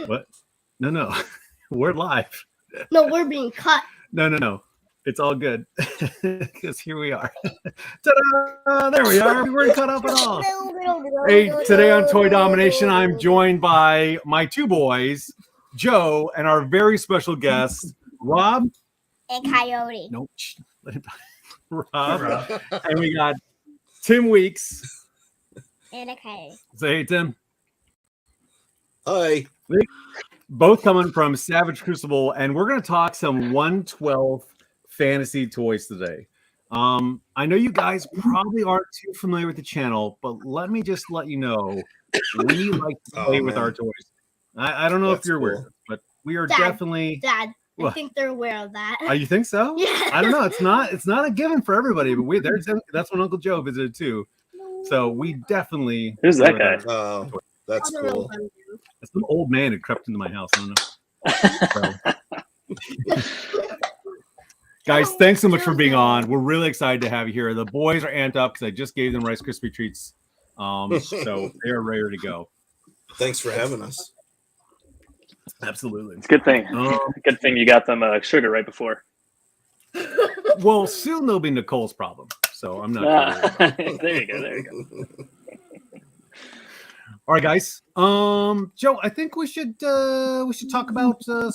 What? No. We're live. No, we're being cut. No. It's all good. Because here we are. Ta-da! There we are. We weren't cut off at all. Hey, today on Toy DOMination, I'm joined by my two boys, Joe, and our very special guest, Rob. And Coyote. Nope. Rob. And we got Tim Weeks. And a coyote. Say hey, Tim. Hi. Both coming from Savage Crucible, and we're going to talk some 1/12 fantasy toys today. I know you guys probably aren't too familiar with the channel, but let me just let you know we like to play with our toys. I don't know if you're aware, but we are definitely. Dad, I think they're aware of that. Oh, you think so? Yeah. I don't know. It's not a given for everybody, but that's when Uncle Joe visited too. So we definitely. Who's that guy? Oh, that's cool. It's some old man who crept into my house. I don't know. Guys, thanks so much for being on. We're really excited to have you here. The boys are amped up because I just gave them Rice Krispie treats. So they're ready to go. Thanks for having us. Absolutely. It's a good thing. Good thing you got them sugar right before. Well, soon there'll be Nicole's problem. So I'm not. There you go. All right, guys. Joe, I think we should talk about show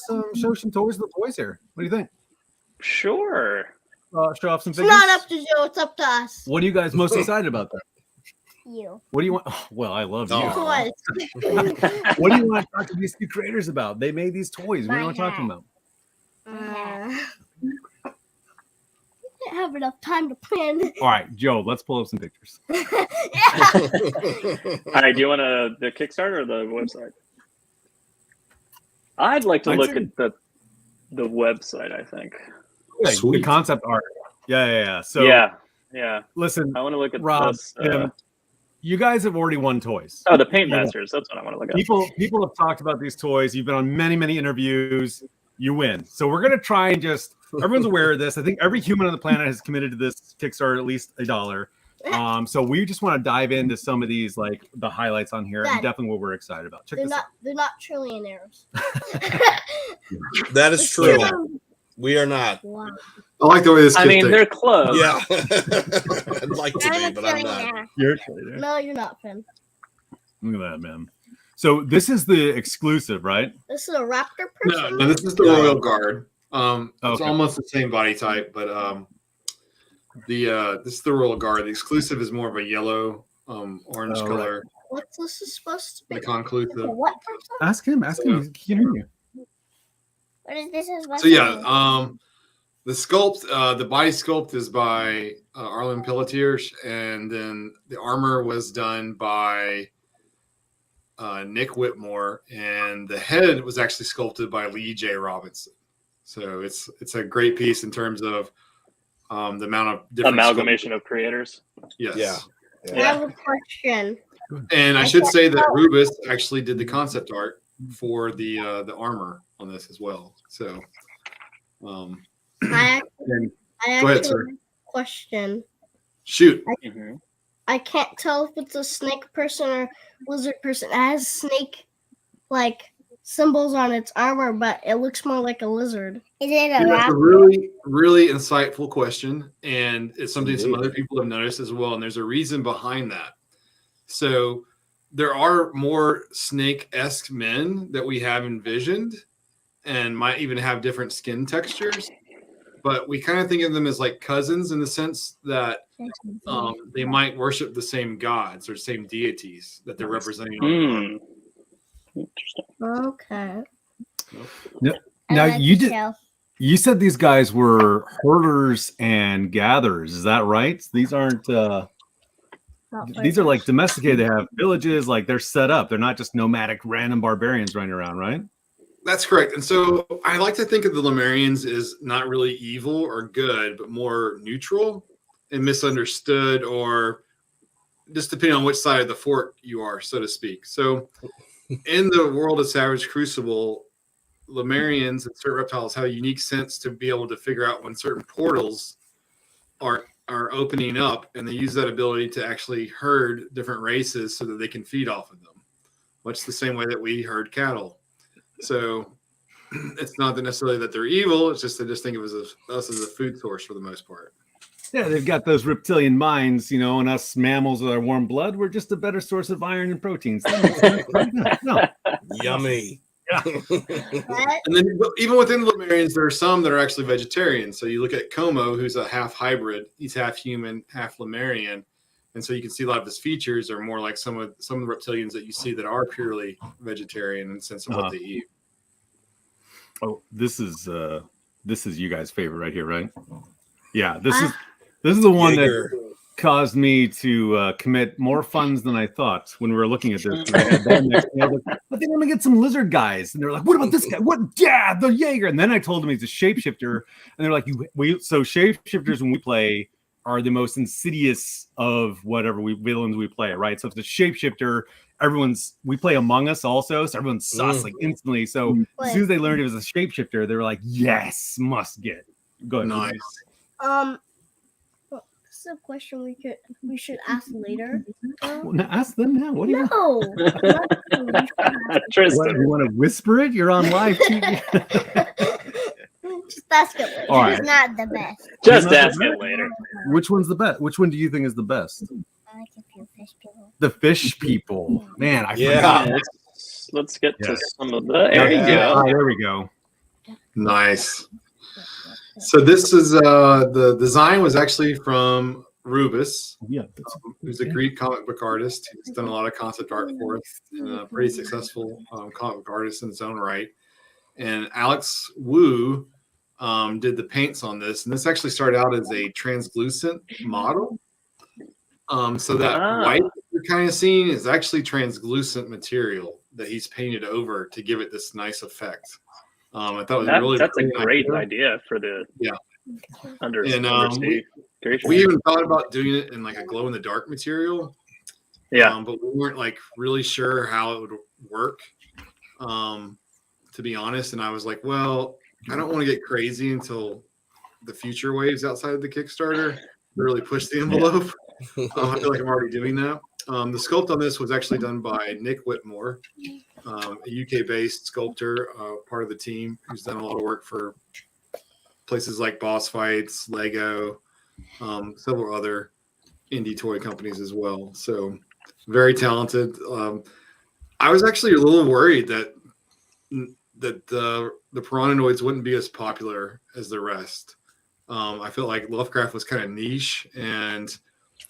some toys to the boys here. What do you think? Sure. Show off some It's figures. not up to Joe, it's up to us. What are you guys most excited about there? You. What do you want? Oh, well, I love you. Toys. What do you want to talk to these two creators about? They made these toys. What do you want to talk to them about? We didn't have enough time to plan. All right, Joe, let's pull up some pictures. All right. Do you want the Kickstarter or the website? I'd like to look at the website. I think. Yeah, the concept art. Yeah. So yeah. Listen, I want to look at Rob. this. You guys have already won toys. Oh, the Paint Masters. That's what I want to look at. People have talked about these toys. You've been on many interviews. You win. So we're gonna try and just. Everyone's aware of this. I think every human on the planet has committed to this Kickstarter at least $1. So we just want to dive into some of these, like the highlights on here, and definitely what we're excited about. Check this out. They're not trillionaires. That is true. We are not. Wow. I like the way this. I mean, they're close. Yeah. I'd like to be, but I'm not. You're a traitor. No, you're not, Finn. Look at that, man. So this is the exclusive, right? This is a raptor person? No, this is the Royal Guard. It's Okay. almost the same body type, but this is the Royal Guard. The exclusive is more of a yellow, orange color. What's this supposed to be? The conclusive. What person? Ask him. He can hear you. What is this supposed So yeah, the sculpt, the body sculpt is by Arlen Pelletier, and then the armor was done by Nick Whitmore, and the head was actually sculpted by Lee J. Robinson. So it's a great piece in terms of the amount of different Amalgamation of creators. Yes. Yeah. I have a question. And I should say that Rubus actually did the concept art for the armor on this as well. So I go actually ahead, sir. have a question. Shoot. I can't tell if it's a snake person or lizard person. It has snake like symbols on its armor, but it looks more like a lizard. Is it a That's a really, really insightful question, and it's something some other people have noticed as well. And there's a reason behind that. So there are more snake-esque men that we have envisioned, and might even have different skin textures. But we kind of think of them as like cousins in the sense that they might worship the same gods or same deities that they're representing. Interesting. Okay. Now you said these guys were herders and gatherers. Is that right? These aren't. These are like domesticated. They have villages. Like they're set up. They're not just nomadic random barbarians running around, right? That's correct. And so I like to think of the Lemurians as not really evil or good, but more neutral and misunderstood, or just depending on which side of the fork you are, so to speak. So in the world of Savage Crucible, Lemurians and certain reptiles have a unique sense to be able to figure out when certain portals are opening up, and they use that ability to actually herd different races so that they can feed off of them. much the same way that we herd cattle. So it's not that necessarily that they're evil. It's just they just think of us as a food source for the most part. Yeah, they've got those reptilian minds, and us mammals with our warm blood, we're just a better source of iron and proteins. No. Yummy. Yeah. And then even within the Lemurians, there are some that are actually vegetarian. So you look at Como, who's a half hybrid. He's half human, half Lemurian. And so you can see a lot of his features are more like some of the reptilians that you see that are purely vegetarian in the sense of what they eat. Oh, this is you guys' favorite right here, right? Yeah, this is the one Jaeger. that caused me to commit more funds than I thought when we were looking at this. I think I'm gonna get some lizard guys, and they're like, "What about this guy? What? Yeah, the Jaeger." And then I told them he's a shapeshifter, and they're like, So shapeshifters when we play are the most insidious of whatever villains we play, right? So if it's a shapeshifter, we play Among Us also, so everyone's sus like instantly. So as soon as they learned it was a shapeshifter, they were like, "Yes, must get." Go ahead. Nice. This is a question we should ask later. Well, now ask them now. What do you? No. Tristan. What, you want to whisper it? You're on live TV. Just ask it later. All right. It's not the best. Just ask it later. Which one's the best? Which one do you think is the best? I like a few fish people. The fish people. Man, I Yeah. forgot. Let's get Yeah. to some of the. There you Yeah. go. Oh, there we go. Nice. So this is the design was actually from Rubus, Yeah. who's a Greek comic book artist. He's done a lot of concept art for us, and a pretty successful comic book artist in his own right. And Alex Wu did the paints on this, and this actually started out as a translucent model. So that white you're kind of seeing is actually translucent material that he's painted over to give it this nice effect. I thought it was That's a really great idea for the undersea creature. We even thought about doing it in like a glow in the dark material. Yeah. But we weren't like really sure how it would work. To be honest, and I was like, well, I don't want to get crazy until the future waves outside of the Kickstarter to really push the envelope. I feel like I'm already doing that. The sculpt on this was actually done by Nick Whitmore, a UK-based sculptor, part of the team who's done a lot of work for places like Boss Fights, Lego, several other indie toy companies as well. So very talented. I was actually a little worried that the Piranhanoids wouldn't be as popular as the rest. I felt like Lovecraft was kind of niche, and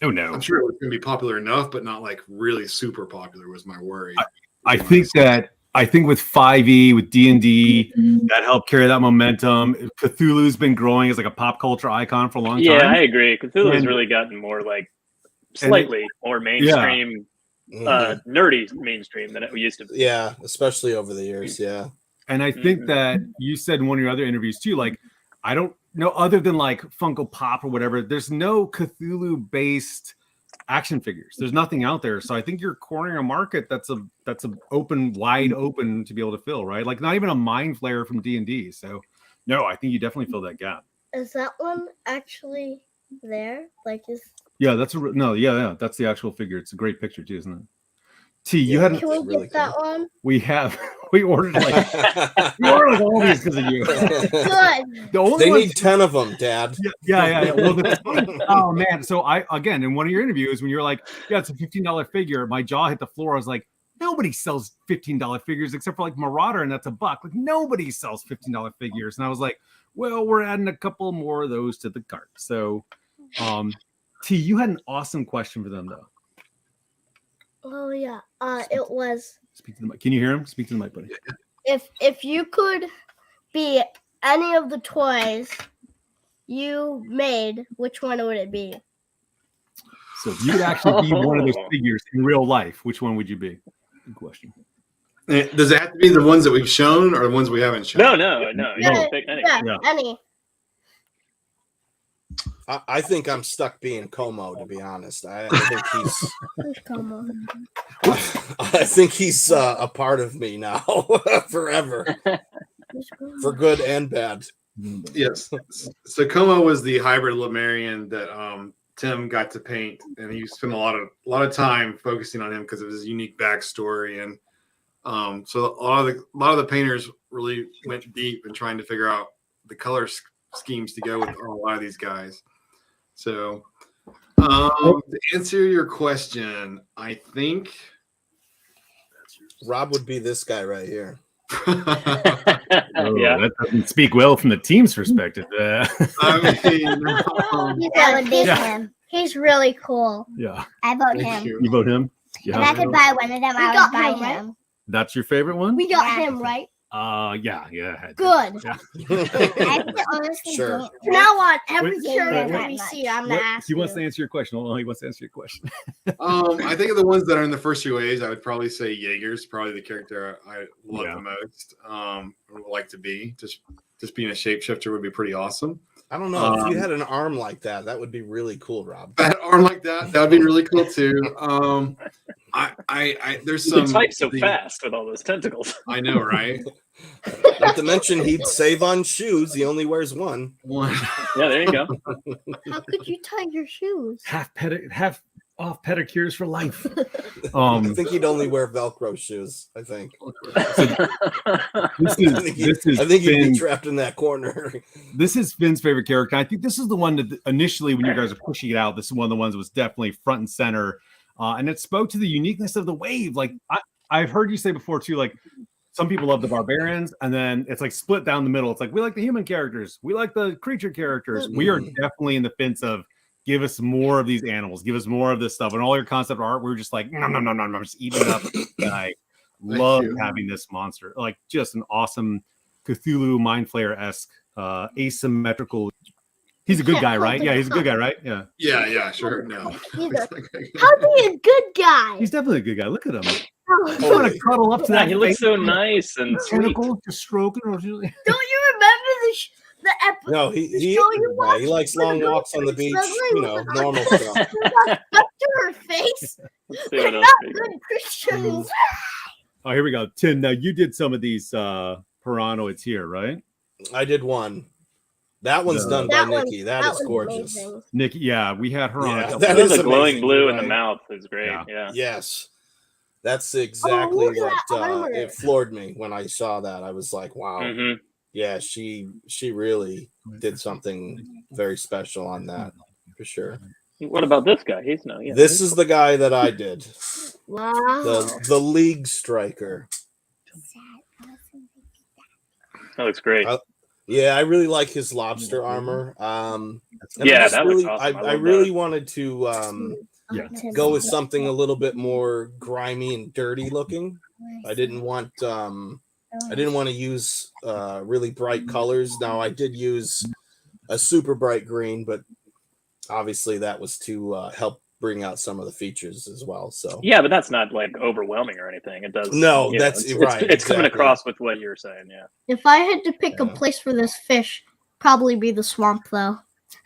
Oh no. I'm sure it was going to be popular enough, but not like really super popular was my worry. I think with 5e, with D&D, that helped carry that momentum. Cthulhu's been growing as like a pop culture icon for a long time. Yeah, I agree. Cthulhu's really gotten more like slightly more mainstream, nerdy mainstream than it used to be. Yeah, especially over the years. Yeah. And I think that you said in one of your other interviews too, like, I don't know, other than like Funko Pop or whatever, there's no Cthulhu-based action figures. There's nothing out there. So I think you're cornering a market that's a wide open to be able to fill, right? Like not even a Mind Flayer from D&D. So no, I think you definitely fill that gap. Is that one actually there? Like, Yeah, that's that's the actual figure. It's a great picture too, isn't it? T, you had. Can we really get that one? We have. We ordered like all these because of you. Good. The only They one, need 10 of them, Dad. Yeah. Well, oh man. So again in one of your interviews when you're like, yeah, it's a $15 figure. My jaw hit the floor. I was like, nobody sells $15 figures except for like Marauder, and that's $1. Like nobody sells $15 figures. And I was like, well, we're adding a couple more of those to the cart. So, T, you had an awesome question for them though. Oh yeah. It was. Speak to the mic. Can you hear him? Speak to the mic, buddy. If you could be any of the toys you made, which one would it be? So if you could actually be one of those figures in real life, which one would you be? Good question. Does it have to be the ones that we've shown or the ones we haven't shown? No. You can pick any. Yeah, any. I think I'm stuck being Como, to be honest. I think he's. Come on. I think he's a part of me now, forever, for good and bad. Yes. So Como was the hybrid Lemurian that Tim got to paint, and he spent a lot of time focusing on him because of his unique backstory and So a lot of the painters really went deep in trying to figure out the color schemes to go with a lot of these guys. So to answer your question, I think Rob would be this guy right here. That doesn't speak well from the team's perspective. I mean, him. He's really cool. Yeah. I vote thank him. You vote him? Yeah. If I could buy one of them, I would buy him. That's your favorite one? We got him, right? Yeah. Good. Yeah. I honestly Sure. don't. Now on every Wait, character wait, we see, I'm gonna ask He wants to you. answer your question. Hold on, he wants to answer your question. I think of the ones that are in the first few waves, I would probably say Jaeger's probably the character I love the most. Would like to be just being a shapeshifter would be pretty awesome. I don't know. If you had an arm like that, that would be really cool, Rob. That arm like that would be really cool too. There's You some can type so fast with all those tentacles. I know, right? Not to mention he'd save on shoes. He only wears one. One. Yeah, there you go. How could you tie your shoes? Half off pedicures for life. I think he'd only wear Velcro shoes. I think. This is I think he'd be Finn. trapped in that corner. This is Finn's favorite character. I think this is the one that initially, when you guys are pushing it out, this is one of the ones that was definitely front and center, and it spoke to the uniqueness of the wave. Like I've heard you say before too, like some people love the barbarians, and then it's like split down the middle. It's like we like the human characters, we like the creature characters. We are definitely in the fence of give us more of these animals, give us more of this stuff, and all your concept art. We're just like no, I'm just eating it up. And I love having this monster, like just an awesome Cthulhu Mind Flayer-esque asymmetrical. He's a good guy, right? Yeah, he's a good guy, right? Yeah. Yeah, sure. No. How's he a good guy? He's definitely a good guy. Look at him. Oh, You want to cuddle up to Yeah, that? he looks face? so nice and sweet. Tentacles just stroking. don't you remember the episode? No, he likes long walks on the beach. You know, normal stuff. Stuck to her face. Let's see They're what else not we got. good Christians. Oh, here we go. Tim, now you did some of these Piranoids here, right? I did one. That one's done by Nikki. That is gorgeous. Amazing. Nikki, yeah, we had her on. Yeah, a couple that That is is a glowing amazing, blue in right. the mouth is great. Yeah. Yeah. Yes. That's exactly look at that armor. it floored me when I saw that. I was like, wow. hmm Yeah, she really did something very special on that for sure. What about this guy? He's no. Yeah. This is the guy that I did. Wow. The League Striker. That looks great. Yeah, I really like his lobster armor. And Yeah, I just that looks really, awesome. I I love really that. wanted to go with something a little bit more grimy and dirty looking. I didn't want to use really bright colors. Now I did use a super bright green, but obviously that was to help bring out some of the features as well. So Yeah, but that's not like overwhelming or anything. It does. No, you know, that's it's, right, It's coming exactly. across with what you're saying. Yeah. If I had to pick a Yeah. place for this fish, probably be the swamp, though.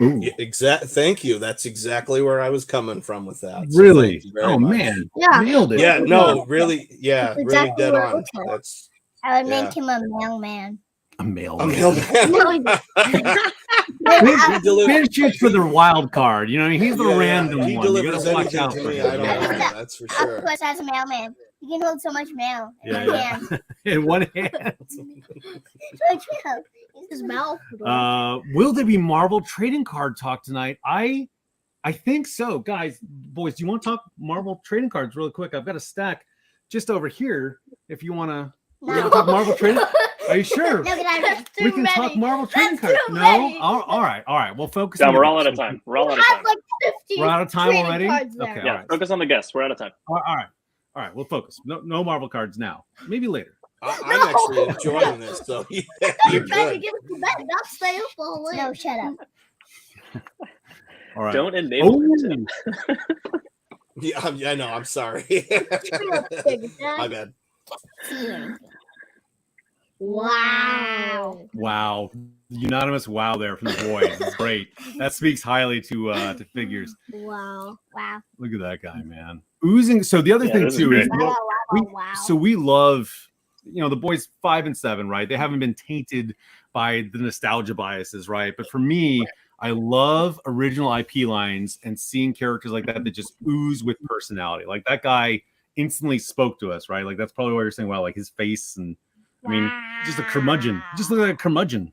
Ooh, yeah, thank you. That's exactly where I was coming from with that. So really? thank you very Oh much. man, Yeah. nailed it. Yeah, no, really, yeah, That's really exactly dead what it on. looks like. That's I would Yeah. make him a mailman. A male. a man. mailman. Finn, deli- Finn shoots for the wild card. You know, he's the Yeah, random he one. You delivers gotta watch anything out to for me. him. I don't know. That's for sure. Octopus as a mailman. He can hold so much mail in Yeah, one yeah. hand. In one hand. His mouth. Will there be Marvel trading card talk tonight? I think so, guys. Boys, do you want to talk Marvel trading cards really quick? I've got a stack just over here. If you want to, we're gonna talk Marvel trading. Are you sure? No, get out of here. We can talk Marvel trading That's cards. too No, many. all right. We'll focus. No, on we're the all out guests. of time. We're all out of I time. have like 50 We're out of time trading already. cards there. Okay. Yeah, all right. focus on the guests. We're out of time. All right. We'll focus. No Marvel cards now. Maybe later. I'm actually enjoying this, so yeah, you're You're trying to good. get us to bed. Not stay up all late. No, shut up. All right. Don't enable Oh, it, Tim. Yeah, I know. I'm sorry. My bad. Wow. wow. Unanimous wow there from the boys. It's great. That speaks highly to figures. Wow. Wow. Look at that guy, man. Oozing. So the other Yeah, thing this is too is great. Wow. we, Wow. Wow. so we love, the boys 5 and 7, right? They haven't been tainted by the nostalgia biases, right? But for me, I love original IP lines and seeing characters like that just ooze with personality. Like that guy instantly spoke to us, right? Like that's probably why you're saying, wow, like his face and I mean, just a curmudgeon. Just look like a curmudgeon.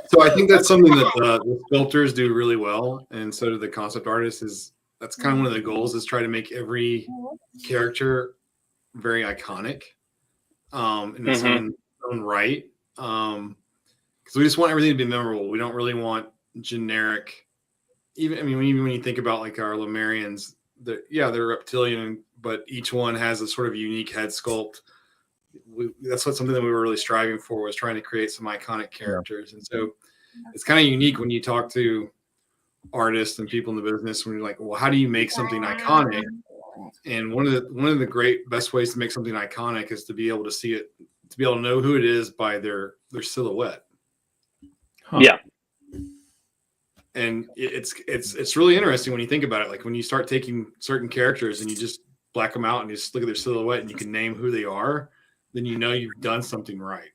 So I think that's something that the sculptors do really well, and so do the concept artists. That's kind of one of the goals, is try to make every character very iconic in its own right. Because we just want everything to be memorable. We don't really want generic. Even when you think about like our Lemurians, they're reptilian, but each one has a sort of unique head sculpt. That's something that we were really striving for, was trying to create some iconic characters. And so it's kind of unique when you talk to artists and people in the business, when you're like, well, how do you make something iconic? And one of the great best ways to make something iconic is to be able to see it, to be able to know who it is by their silhouette. Yeah. And it's really interesting when you think about it. Like when you start taking certain characters and you just black them out and you just look at their silhouette and you can name who they are, then you know you've done something right.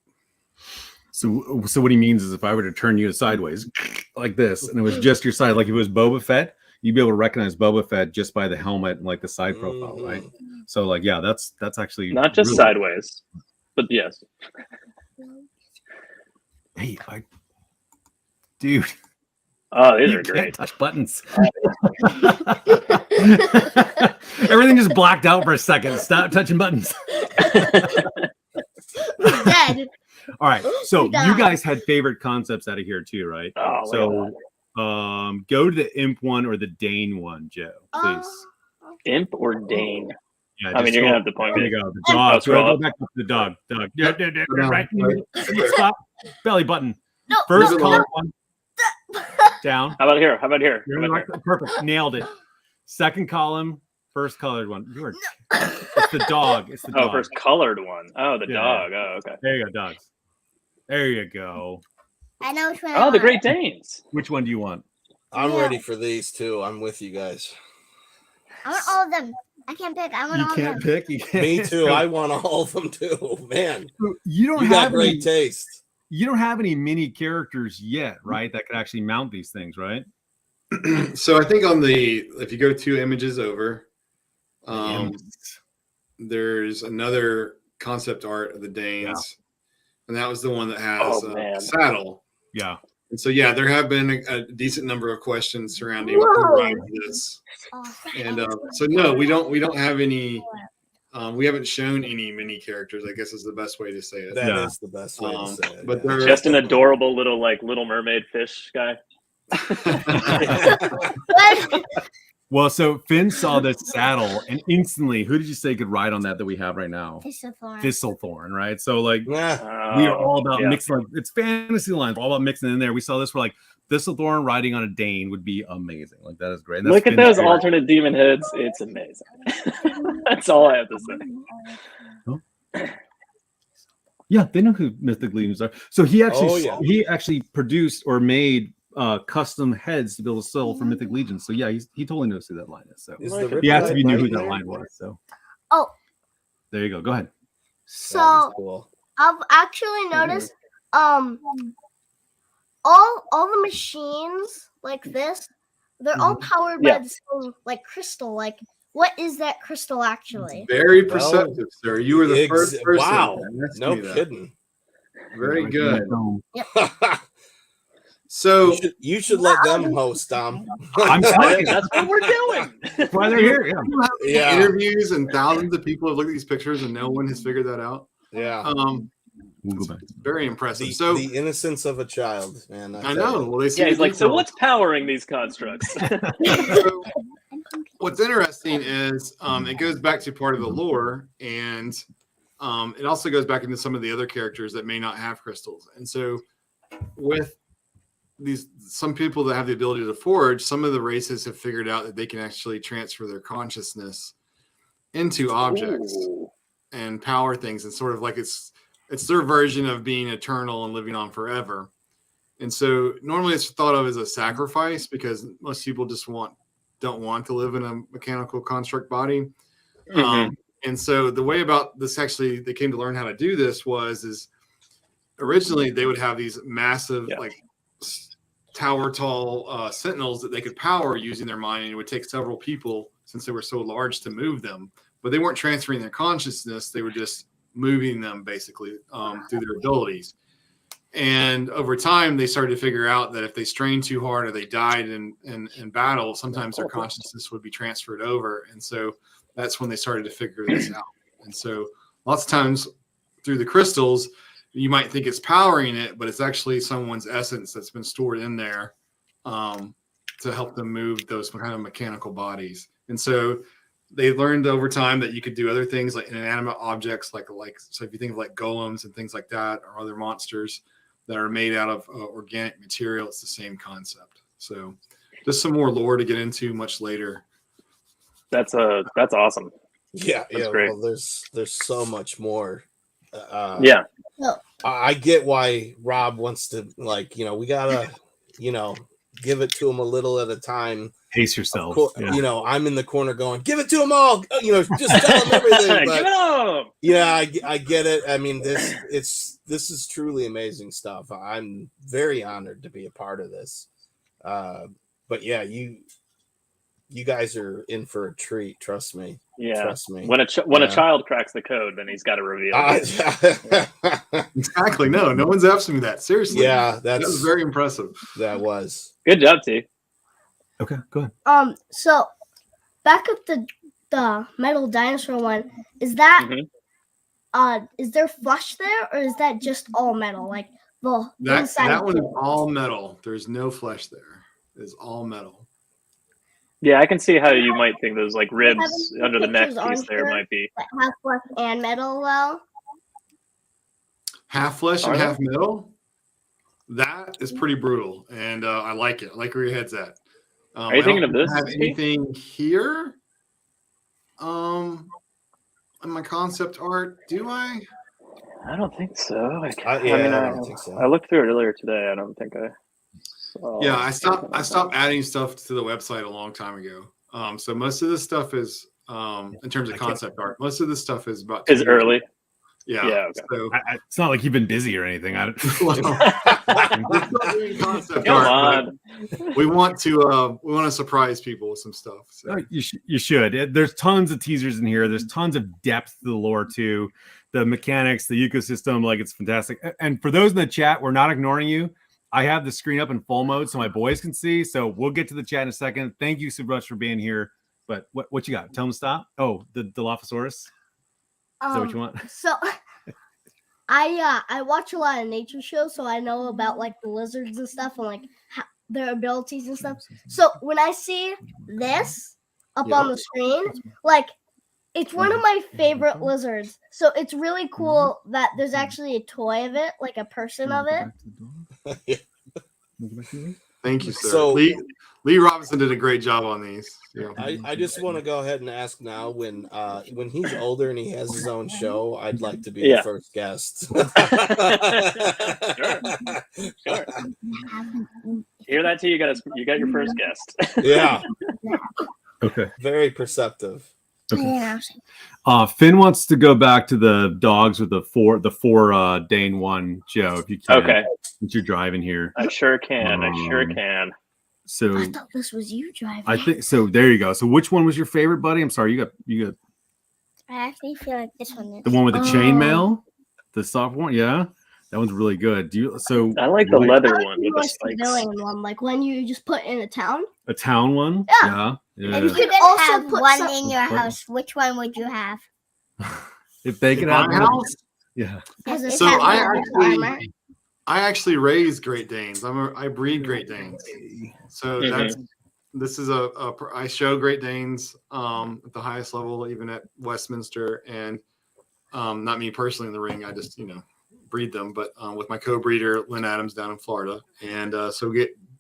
So what he means is, if I were to turn you sideways like this, and it was just your side, like if it was Boba Fett, you'd be able to recognize Boba Fett just by the helmet and like the side profile, right? So like, yeah, that's actually not just really sideways, but yes. Hey, dude. Oh, these are Can't great. touch buttons. Everything just blacked out for a second. Stop touching buttons. Dead. All right. So you guys had favorite concepts out of here too, right? Oh, so go to the Imp one or the Dane one, Joe, please. Imp or Dane? Yeah, I mean, you're gonna have to point me. There you go. The dog. Go back up to the dog. Dog. Yeah, right. Stop. Belly button. No. First color one. Down. How about here? Perfect. Nailed it. Second column. First colored one. It's the dog. It's the dog. First colored one. Oh, the dog. Oh, okay. There you go, dogs. There you go. I know which one. Oh, the Great Danes. Which one do you want? I'm ready for these too. I'm with you guys. I want all of them. I can't pick. I want all of them. You can't pick. You can't. Me too. I want all of them too. Man, you got have great taste. You don't have any mini characters yet, right? That could actually mount these things, right? So I think if you go 2 images over, there's another concept art of the Danes, and that was the one that has a saddle. Yeah. And so there have been a decent number of questions surrounding who rides this. And so no, we don't have any. We haven't shown any mini characters, I guess is the best way to say it. That is the best way to say it. But they're just an adorable little Little Mermaid fish guy. Well, so Finn saw this saddle, and instantly, who did you say could ride on that we have right now? Thistlethorn, right? So we are all about mixing. It's fantasy lines. We're all about mixing in there. We saw this. We're like, Thistlethorn riding on a Dane would be amazing. Like that is great. Look at those alternate demon heads. It's amazing. That's all I have to say. Yeah, they know who Mythic Legions are. So he actually produced or made custom heads to be able to sell for Mythic Legions. So yeah, he totally knows who that line is. So he actually knew who that line was. So there you go. Go ahead. So cool. I've actually noticed all the machines like this, they're all powered by the same crystal. Like, what is that crystal actually? Very perceptive, sir. You were the first person. Wow. No kidding. Very good. So you should let them host, Tom. I'm telling you, that's what we're doing. That's why they're here. Yeah. Interviews and thousands of people have looked at these pictures and no one has figured that out. Yeah. We'll go back. Very impressive. The innocence of a child, man. I know. Well, he's like, so what's powering these constructs? So, what's interesting is it goes back to part of the lore, and it also goes back into some of the other characters that may not have crystals. And so with some people that have the ability to forge, some of the races have figured out that they can actually transfer their consciousness into objects and power things, and sort of like it's their version of being eternal and living on forever. And so normally it's thought of as a sacrifice because most people just don't want to live in a mechanical construct body. And so the way about this, actually, they came to learn how to do this is originally they would have these massive, tower tall sentinels that they could power using their mind, and it would take several people since they were so large to move them, but they weren't transferring their consciousness. They were just moving them basically through their abilities. And over time, they started to figure out that if they strained too hard or they died in battle, sometimes their consciousness would be transferred over. And so that's when they started to figure this out. And so lots of times through the crystals, you might think it's powering it, but it's actually someone's essence that's been stored in there to help them move those kind of mechanical bodies. And so they learned over time that you could do other things like inanimate objects, like so if you think of like golems and things like that, or other monsters that are made out of organic material, it's the same concept. So just some more lore to get into much later. That's awesome. Yeah, That's yeah. great. Well, there's so much more. Yeah. I get why Rob wants to, like, we gotta, give it to him a little at a time. Pace yourself. Yeah. I'm in the corner going, give it to them all. Just tell them everything. But, give it up. Yeah, I get it. I mean, this is truly amazing stuff. I'm very honored to be a part of this. But yeah, you guys are in for a treat. Trust me. Yeah. Trust me. When a child cracks the code, then he's got to reveal it. Exactly. No one's asking me that. Seriously. Yeah, that was very impressive. That was. Good job, T. Okay, go ahead. So back up the metal dinosaur one, is that is there flesh there, or is that just all metal? Like the inside that one is all metal. There's no flesh there. It's all metal. Yeah, I can see how you might think those like ribs under the neck piece there might be half flesh and metal. Well, half flesh and half metal. That is pretty brutal, and I like it. I like where your head's at. Are you thinking of this? Have anything here? In my concept art, do I? I don't think so. I don't think so. I looked through it earlier today. I don't think I. Yeah, I stopped adding stuff to the website a long time ago. So most of this stuff is in terms of concept art. Most of this stuff is about early. Yeah. Okay. So it's not like you've been busy or anything. I don't. Concept Come art, on. we want to surprise people with some stuff. So. You should. There's tons of teasers in here. There's tons of depth to the lore too, the mechanics, the ecosystem. Like, it's fantastic. And for those in the chat, we're not ignoring you. I have the screen up in full mode so my boys can see. So we'll get to the chat in a second. Thank you so much for being here. But what you got? Tell them to stop. Oh, the Dilophosaurus. Is that what you want? So I watch a lot of nature shows, so I know about like the lizards and stuff and like their abilities and stuff. So when I see this up on the screen, like, it's one of my favorite lizards. So it's really cool that there's actually a toy of it, like a person of it. Thank you, sir. So Lee Robinson did a great job on these. Yeah. I just want to go ahead and ask now, when he's older and he has his own show, I'd like to be the first guest. Sure. Hear that, too? You got your first guest. Yeah. Okay. Very perceptive. Okay. Finn wants to go back to the dogs with the four Dane one, Joe, if you can. Okay. Since you're driving here. I sure can. So I thought this was you driving. I think so. There you go. So which one was your favorite, buddy? I'm sorry, you got. I actually feel like this one is the one with the chainmail, the soft one. Yeah, that one's really good. So I like the leather one with the spikes. One, like when you just put in a town. A town one. Yeah. Yeah. And you could also put one in your house. Which one would you have? If they could have my house. Yeah. So I actually raise Great Danes. I breed Great Danes. So this is I show Great Danes at the highest level, even at Westminster, and not me personally in the ring. I just breed them, but with my co-breeder Lynn Adams down in Florida, and so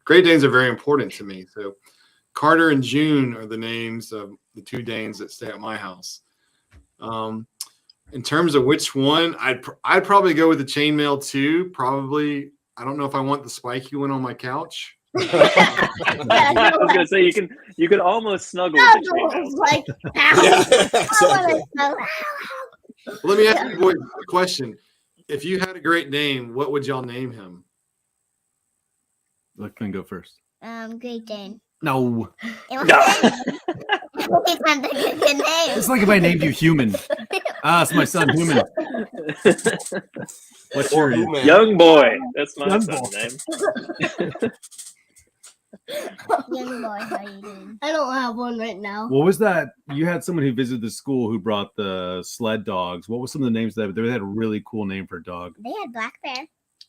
Great Danes are very important to me. So Carter and June are the names of the two Danes that stay at my house. In terms of which one, I'd probably go with the chainmail too. Probably, I don't know if I want the spiky one on my couch. I was gonna say you could almost snuggle with the chainmail. Let me ask you boys a question. If you had a Great Dane, what would y'all name him? Let Finn go first. Great Dane. No. Anytime they get the name. It's like if I named you Human. It's my son, Human. What's your Human. Young boy? That's my Young son's boy. name. Young boy, how you doing? I don't have one right now. What was that? You had someone who visited the school who brought the sled dogs. What was some of the names that they had a really cool name for a dog? They had Black Bear.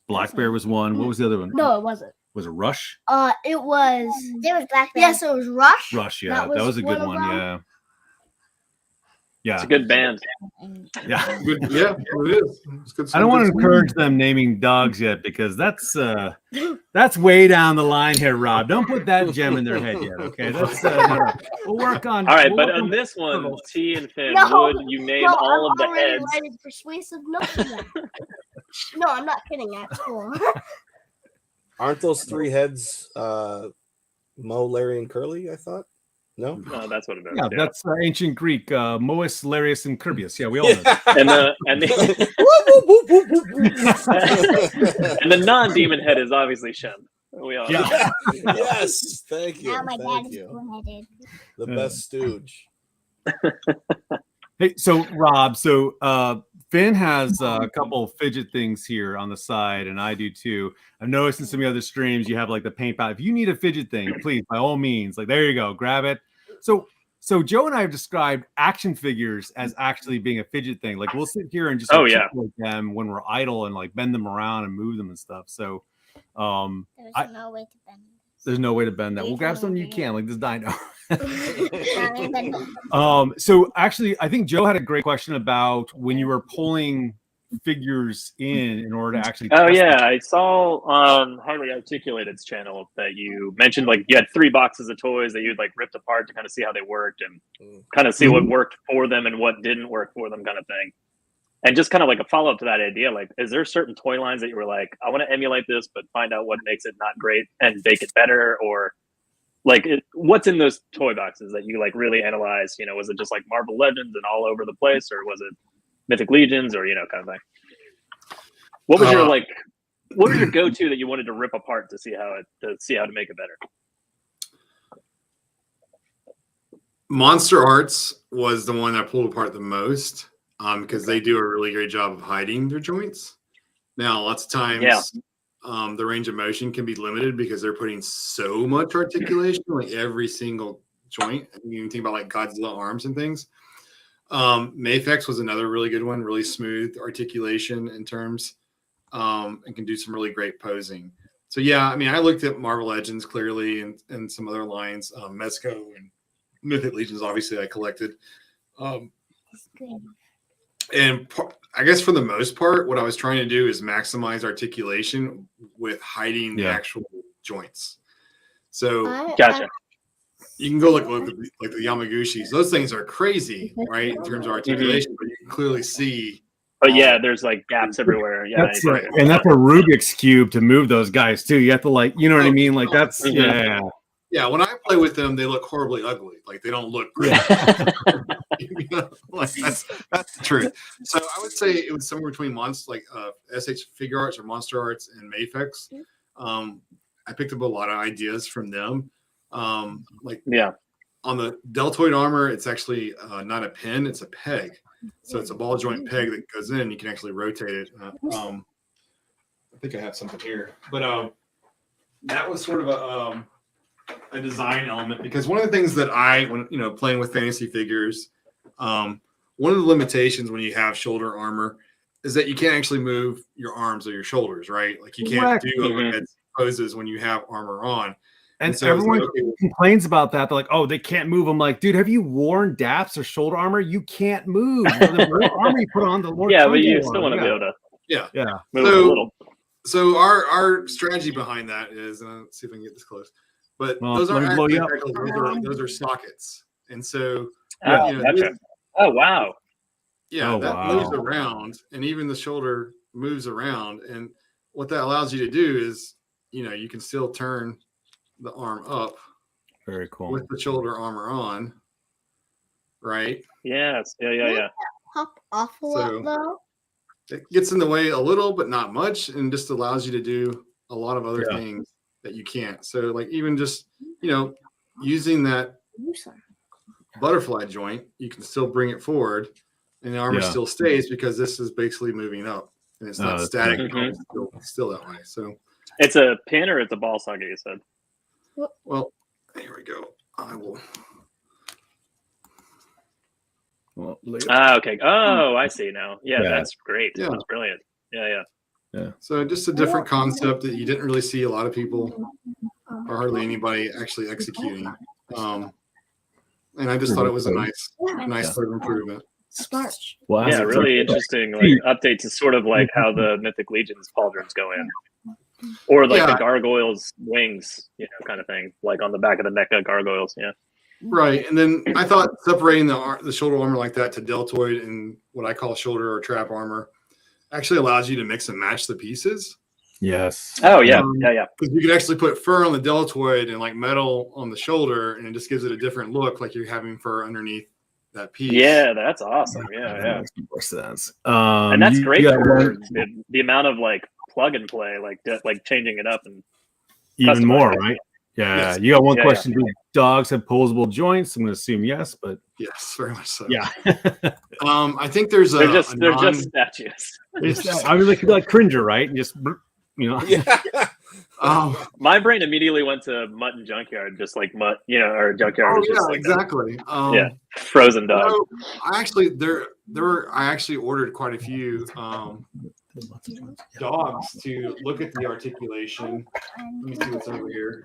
Black Bear was one. What was the other one? No, it wasn't. Was it Rush? It was. There was Black Bear. Yes, it was Rush. Rush, yeah. That was a good one, yeah. Yeah. It's a good band. Yeah. Good, yeah, it is. It's good, I don't want to good encourage them naming dogs yet because that's way down the line here, Rob. Don't put that gem in their head yet, okay? That's no. We'll work on. All right, we'll but work on this one, T and Finn, No, would you name all I'm of the already heads? writing persuasive notes for that. No, I'm not kidding. At school. Aren't those three heads Mo, Larry, and Curly? I thought. No. No, that's what it is. Yeah, that's ancient Greek. Mois, Larius, and Kirbius. Yeah, we all know. That. And the non-demon head is obviously Shem. We all know. Yeah. Yes, thank you. Now my dad Thank is you. cool-headed. The best stooge. Hey, so Rob, Finn has a couple fidget things here on the side, and I do too. I've noticed in some of the other streams you have like the paint pot. If you need a fidget thing, please, by all means, like there you go, grab it. So Joe and I have described action figures as actually being a fidget thing. Like we'll sit here and just like them when we're idle and like bend them around and move them and stuff. So There's no way to bend. there's no way to bend that. We'll grab something you can, like this dino. It. So actually, I think Joe had a great question about when you were pulling figures in order to actually. Oh yeah, I saw on Highly Articulated's channel that you mentioned like you had 3 boxes of toys that you'd like ripped apart to kind of see how they worked and kind of see what worked for them and what didn't work for them, kind of thing. And just kind of like a follow up to that idea, like, is there certain toy lines that you were like, I want to emulate this, but find out what makes it not great and make it better, or like what's in those toy boxes that you like really analyze? You know, was it just like Marvel Legends and all over the place, or was it Mythic Legions, or kind of thing? What was your what was your go to that you wanted to rip apart to see how to make it better? Monster Arts was the one I pulled apart the most because they do a really great job of hiding their joints. Now, lots of times, the range of motion can be limited because they're putting so much articulation, like every single joint. You can think about like Godzilla arms and things. Mafex was another really good one, really smooth articulation in terms, and can do some really great posing. So yeah, I mean, I looked at Marvel Legends clearly and some other lines, Mezco and Mythic Legions, obviously I collected. And I guess for the most part, what I was trying to do is maximize articulation with hiding the actual joints. So gotcha. You can go look at like the Yamaguchis. Those things are crazy, right, in terms of articulation, but you can clearly see. But yeah, there's like gaps everywhere. Yeah, that's right. And that's a Rubik's cube to move those guys too. You have to like, you know what I mean? Like that's Yeah, when I play with them, they look horribly ugly. Like they don't look great. Like that's the truth. So I would say it was somewhere between SH Figure Arts or Monster Arts and Mafex. I picked up a lot of ideas from them. On the deltoid armor, it's actually not a pin, it's a peg. So it's a ball joint peg that goes in. You can actually rotate it. I think I have something here, but that was sort of a design element, because one of the things that when playing with fantasy figures, one of the limitations when you have shoulder armor is that you can't actually move your arms or your shoulders, right? Like you can't do overhead poses when you have armor on. And so everyone complains about that. They're like, oh, they can't move. I'm like, dude, have you worn DAPs or shoulder armor? You can't move. The more armor you put on, the more. Yeah, but you still want to be able to. Move a little. So our strategy behind that is, let's see if I can get this close. But those are sockets, and so gotcha. Oh wow. Yeah, moves around, and even the shoulder moves around, and what that allows you to do is, you can still turn the arm up. Very cool. With the shoulder armor on, right? Yes. Yeah. Pop off a lot though. It gets in the way a little, but not much, and just allows you to do a lot of other things that you can't. So, like even just using that butterfly joint, you can still bring it forward, and the armor still stays because this is basically moving up, and it's not static. Mhm. It's still that way. So It's a pin or it's a ball socket, you said? well, here we go. I will. Well, Okay. Oh, I see now. Yeah, that's great. Yeah. That's brilliant. Yeah. So just a different concept that you didn't really see a lot of people or hardly anybody actually executing. And I just thought it was a nice sort of improvement. Well, Yeah, really interesting update to sort of like how the Mythic Legions pauldrons go in. Or like the gargoyles' wings, kind of thing, like on the back of the NECA gargoyles. Yeah. Right. And then I thought separating the shoulder armor like that to deltoid and what I call shoulder or trap armor actually allows you to mix and match the pieces. Yes. Oh, yeah. Because you can actually put fur on the deltoid and like metal on the shoulder, and it just gives it a different look, like you're having fur underneath that piece. Yeah, that's awesome. Yeah. That makes more sense. And that's great for the amount of like plug and play, like changing it up and even more, right? Yeah. Yes. You got one question. Do dogs have posable joints? I'm going to assume yes, but yes, very much so. Yeah. I think there's they're just statues. I mean, like Cringer, right? And just Yeah. My brain immediately went to Mutt and Junkyard, just like Mutt, or Junkyard. Oh, was just yeah, like exactly. Frozen dog. I actually ordered quite a few dogs to look at the articulation. Let me see what's over here.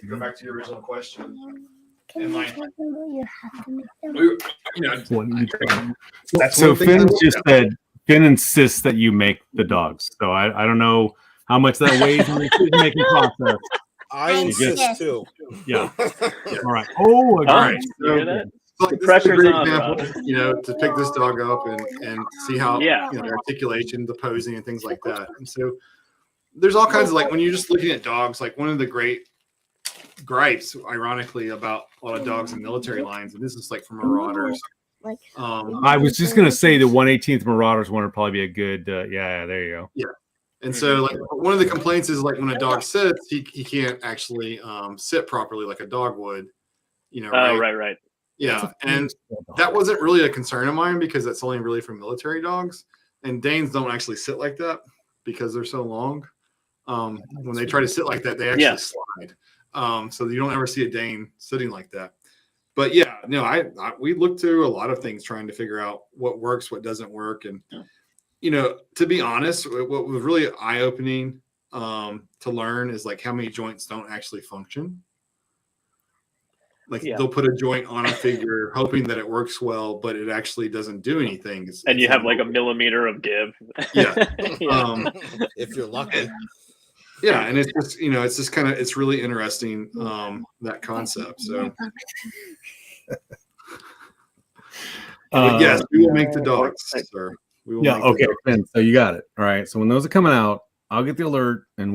Go back to your original question. And so Finn just said Finn insists that you make the dogs. So I don't know how much that weighs in the decision-making process. I insist too. Yeah. All right. Oh, all right. So, the pressure's on, example, to pick this dog up and see how the articulation, the posing, and things like that. And so there's all kinds of when you're just looking at dogs, like one of the great gripes, ironically, about a lot of dogs in military lines, and this is like from Marauders. I was just gonna say the 1/18 Marauders one would probably be a good. There you go. Yeah. And so, one of the complaints is when a dog sits, he can't actually sit properly like a dog would. Right. Yeah, and that wasn't really a concern of mine because that's only really for military dogs, and Danes don't actually sit like that because they're so long. When they try to sit like that, they actually slide. So you don't ever see a Dane sitting like that. But we looked through a lot of things trying to figure out what works, what doesn't work, and to be honest, what was really eye-opening to learn is how many joints don't actually function. They'll put a joint on a figure hoping that it works well, but it actually doesn't do anything. And you have a millimeter of give. Yeah. If you're lucky. Yeah. And it's just, it's just kind of, it's really interesting, that concept. So yes, we will make the dogs, sir. Okay. Ben, so you got it. All right. So when those are coming out, I'll get the alert, and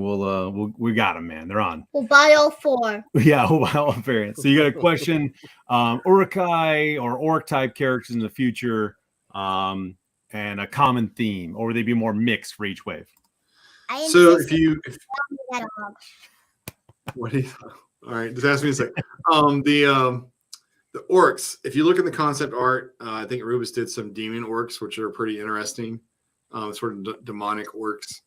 we got them, man. They're on. We'll buy all 4. Yeah, we'll buy all variants. So you got a question, Urukai or Orc type characters in the future, and a common theme, or would they be more mixed for each wave? So what do you? All right, just ask me a second. The orcs. If you look at the concept art, I think Rubus did some demon orcs, which are pretty interesting. Sort of demonic orcs.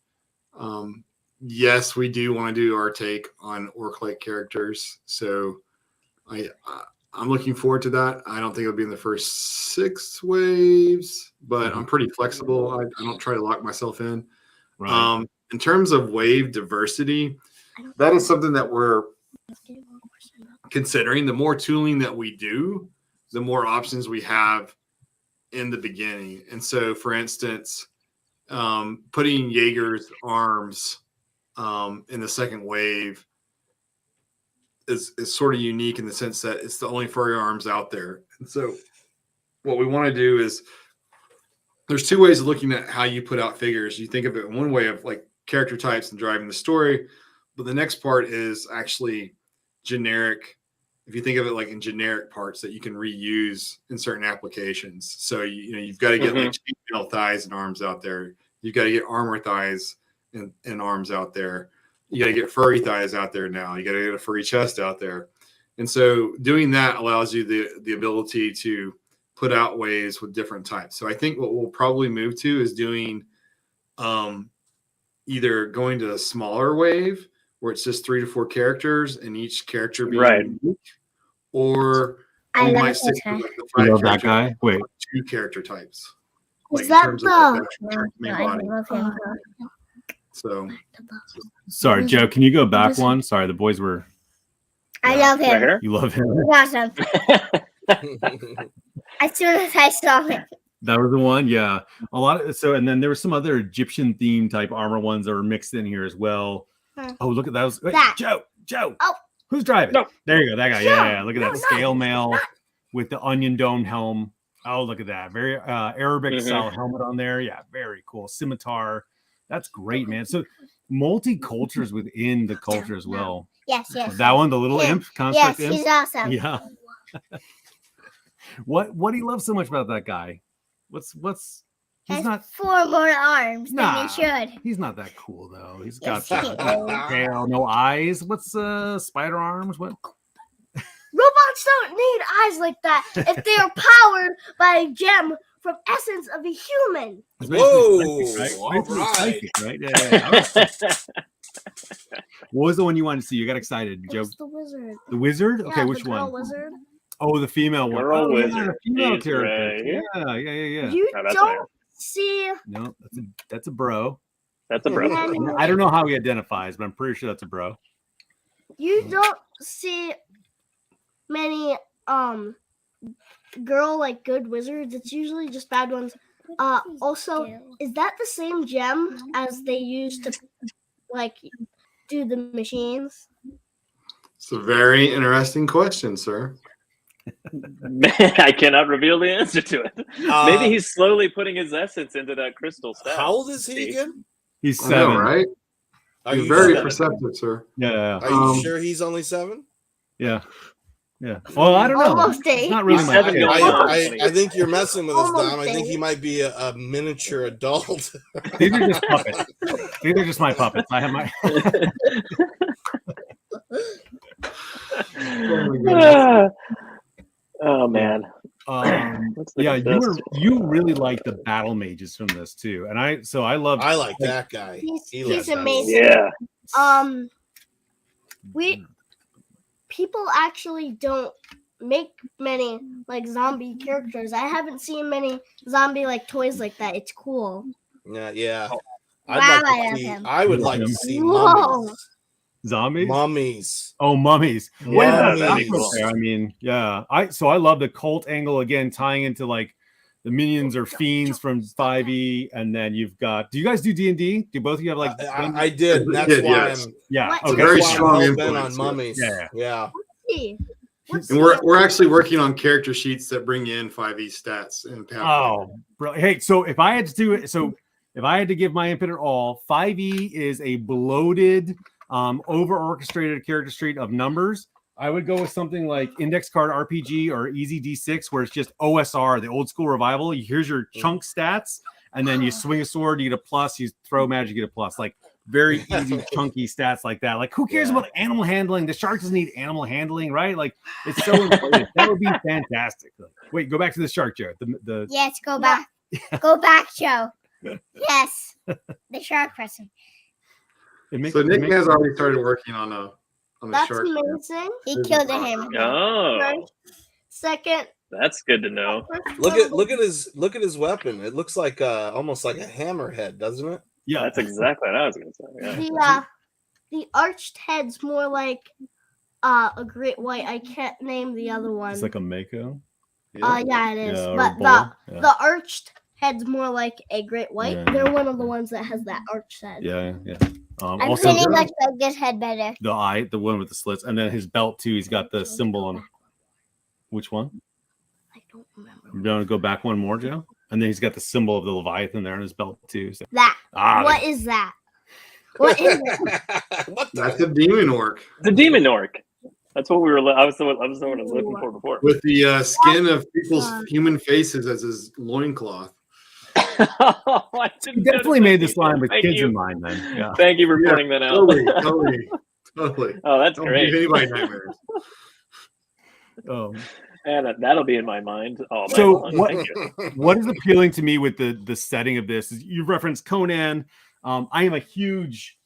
Yes, we do want to do our take on orc-like characters, so I'm looking forward to that. I don't think it'll be in the first 6 waves, but I'm pretty flexible. I don't try to lock myself in. Right. In terms of wave diversity, that is something that we're considering. The more tooling that we do, the more options we have in the beginning. And so, for instance, putting Jaeger's arms in the second wave is sort of unique in the sense that it's the only furry arms out there. And so what we want to do is there's 2 ways of looking at how you put out figures. You think of it in one way of character types and driving the story, but the next part is actually generic. If you think of it in generic parts that you can reuse in certain applications. So, you've got to get chainmail thighs and arms out there. You've got to get armor thighs and arms out there. You got to get furry thighs out there now. You got to get a furry chest out there. And so doing that allows you the ability to put out waves with different types. So I think what we'll probably move to is doing either going to a smaller wave where it's just 3 to 4 characters and each character being unique, or we might stick to like the 5 that guy. Wait, 2 character types. Is that the? So sorry, Joe. Can you go back one? Sorry, the boys were. I love him. Right You love him. Awesome. As soon as I saw him. That was the one, yeah. A lot of and then there were some other Egyptian theme type armor ones that were mixed in here as well. Oh, look at that! Wait, Joe. Oh, Who's driving? No. There you go, that guy. Joe. Yeah. Look at that scale mail with the onion dome helm. Oh, look at that! Very Arabic style helmet on there. Yeah, very cool. Scimitar. That's great, man. So multi-cultures within the culture as well. Yes. That one, the little imp, construct Yes, imp. he's awesome. Yeah. What do you love so much about that guy? What's he's Has not 4 more arms than he should. He's not that cool though. He's Yes, got he is. tail, no eyes. What's spider arms? What? Robots don't need eyes like that if they are powered by a gem from essence of a human. It's Whoa, basically all Basically right. psychic, right? Yeah. What was the one you wanted to see? You got excited, Joe. What's the wizard? The wizard? Okay, Yeah, which the girl one? Wizard. Oh, the female one. Girl Oh, yeah, wizard. the female She's character. right. Yeah. You No, that's don't right. see No, that's a bro. That's a bro. I don't know how he identifies, but I'm pretty sure that's a bro. you don't see many girl like good wizards. It's usually just bad ones. Also, is that the same gem as they use to like do the machines? it's a very interesting question, sir. I cannot reveal the answer to it. Maybe he's slowly putting his essence into that crystal staff. How old is he again? He's I know, 7. right? Are You're you very sure? perceptive, sir. Yeah. Are you sure he's only 7? Yeah. Well, I don't know. Almost 8. It's not really He's my 7 kid. going on. I think you're messing with us, Almost Dom. I think he might be a miniature adult. These are just puppets. These are just my puppets. I have my. Oh man. Let's look Yeah, at this. you really like the battle mages from this too, and I love. I like that guy. He's amazing. Yeah. People actually don't make many like zombie characters. I haven't seen many zombie like toys like that. It's cool. Yeah. Wow, I would like to see Whoa. mummies. Zombies. Mummies. Oh, mummies. Yeah, Wait, that'd be cool. I mean, yeah. I love the cult angle again, tying into like the minions or fiends from 5e, and then you've got. Do you guys do D&D? Do both of you have like? I did. And that's Yeah, why yes. I'm. Yeah. What? It's a Okay. very That's why I'm strong hell-bent influence, on yeah. mummies. Yeah. Hey, what's And we're actually working on character sheets that bring in 5e stats and Oh, bro. Hey, so if I had to do it, if I had to give my input at all, 5e is a bloated, over orchestrated character street of numbers. I would go with something like Index Card RPG or Easy D6, where it's just OSR, the old school revival. Here's your chunk stats, and then you swing a sword, you get a plus. You throw magic, you get a plus. Like very easy, chunky stats like that. Like who cares about animal handling? The shark doesn't need animal handling, right? Like it's so important. That would be fantastic. Wait, go back to the shark, Jared. The Yes, go back. Go back, Joe. Yes. The shark person. So Nick has already started working on a That's shark. amazing. He There's killed a- him. Oh, Second. that's good to know. Look at his weapon. It looks like almost like a hammerhead, doesn't it? Yeah, That's exactly what I was going to say. Yeah. The arched head's more like a great white. I can't name the other one. It's like a Mako. Yeah, it is. Yeah, or but a bull. the arched head's more like a great white. Yeah. They're one of the ones that has that arched head. Yeah. I'm Also, pretty much like this head better. the one with the slits, and then his belt too. He's got the symbol on. Which one? I don't remember. You want to go back one more, Joe? And then he's got the symbol of the Leviathan there on his belt too. So. That. Ah, What is that? What is it? What the? That's a demon orc The demon orc. That's what we were. I was the one I was looking for before. with the skin of people's human faces as his loincloth. I He definitely made this line with Thank kids you. in mind. Then, yeah. Thank you for Yeah, pointing that out. Totally. Oh, that's Don't great. give anybody nightmares. And that'll be in my mind. Oh, So thank you. what is appealing to me with the setting of this is you referenced Conan. I am a huge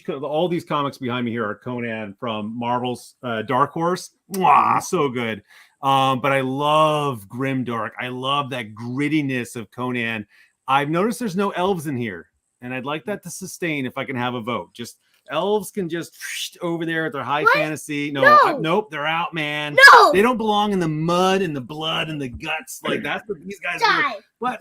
all these comics behind me here are Conan from Marvel's Dark Horse. Mwah, so good. But I love Grimdark. I love that grittiness of Conan. I've noticed there's no elves in here, and I'd like that to sustain if I can have a vote. Just elves can just over there at their high fantasy. Nope, they're out, man. No, they don't belong in the mud and the blood and the guts. Like that's what these guys do. What?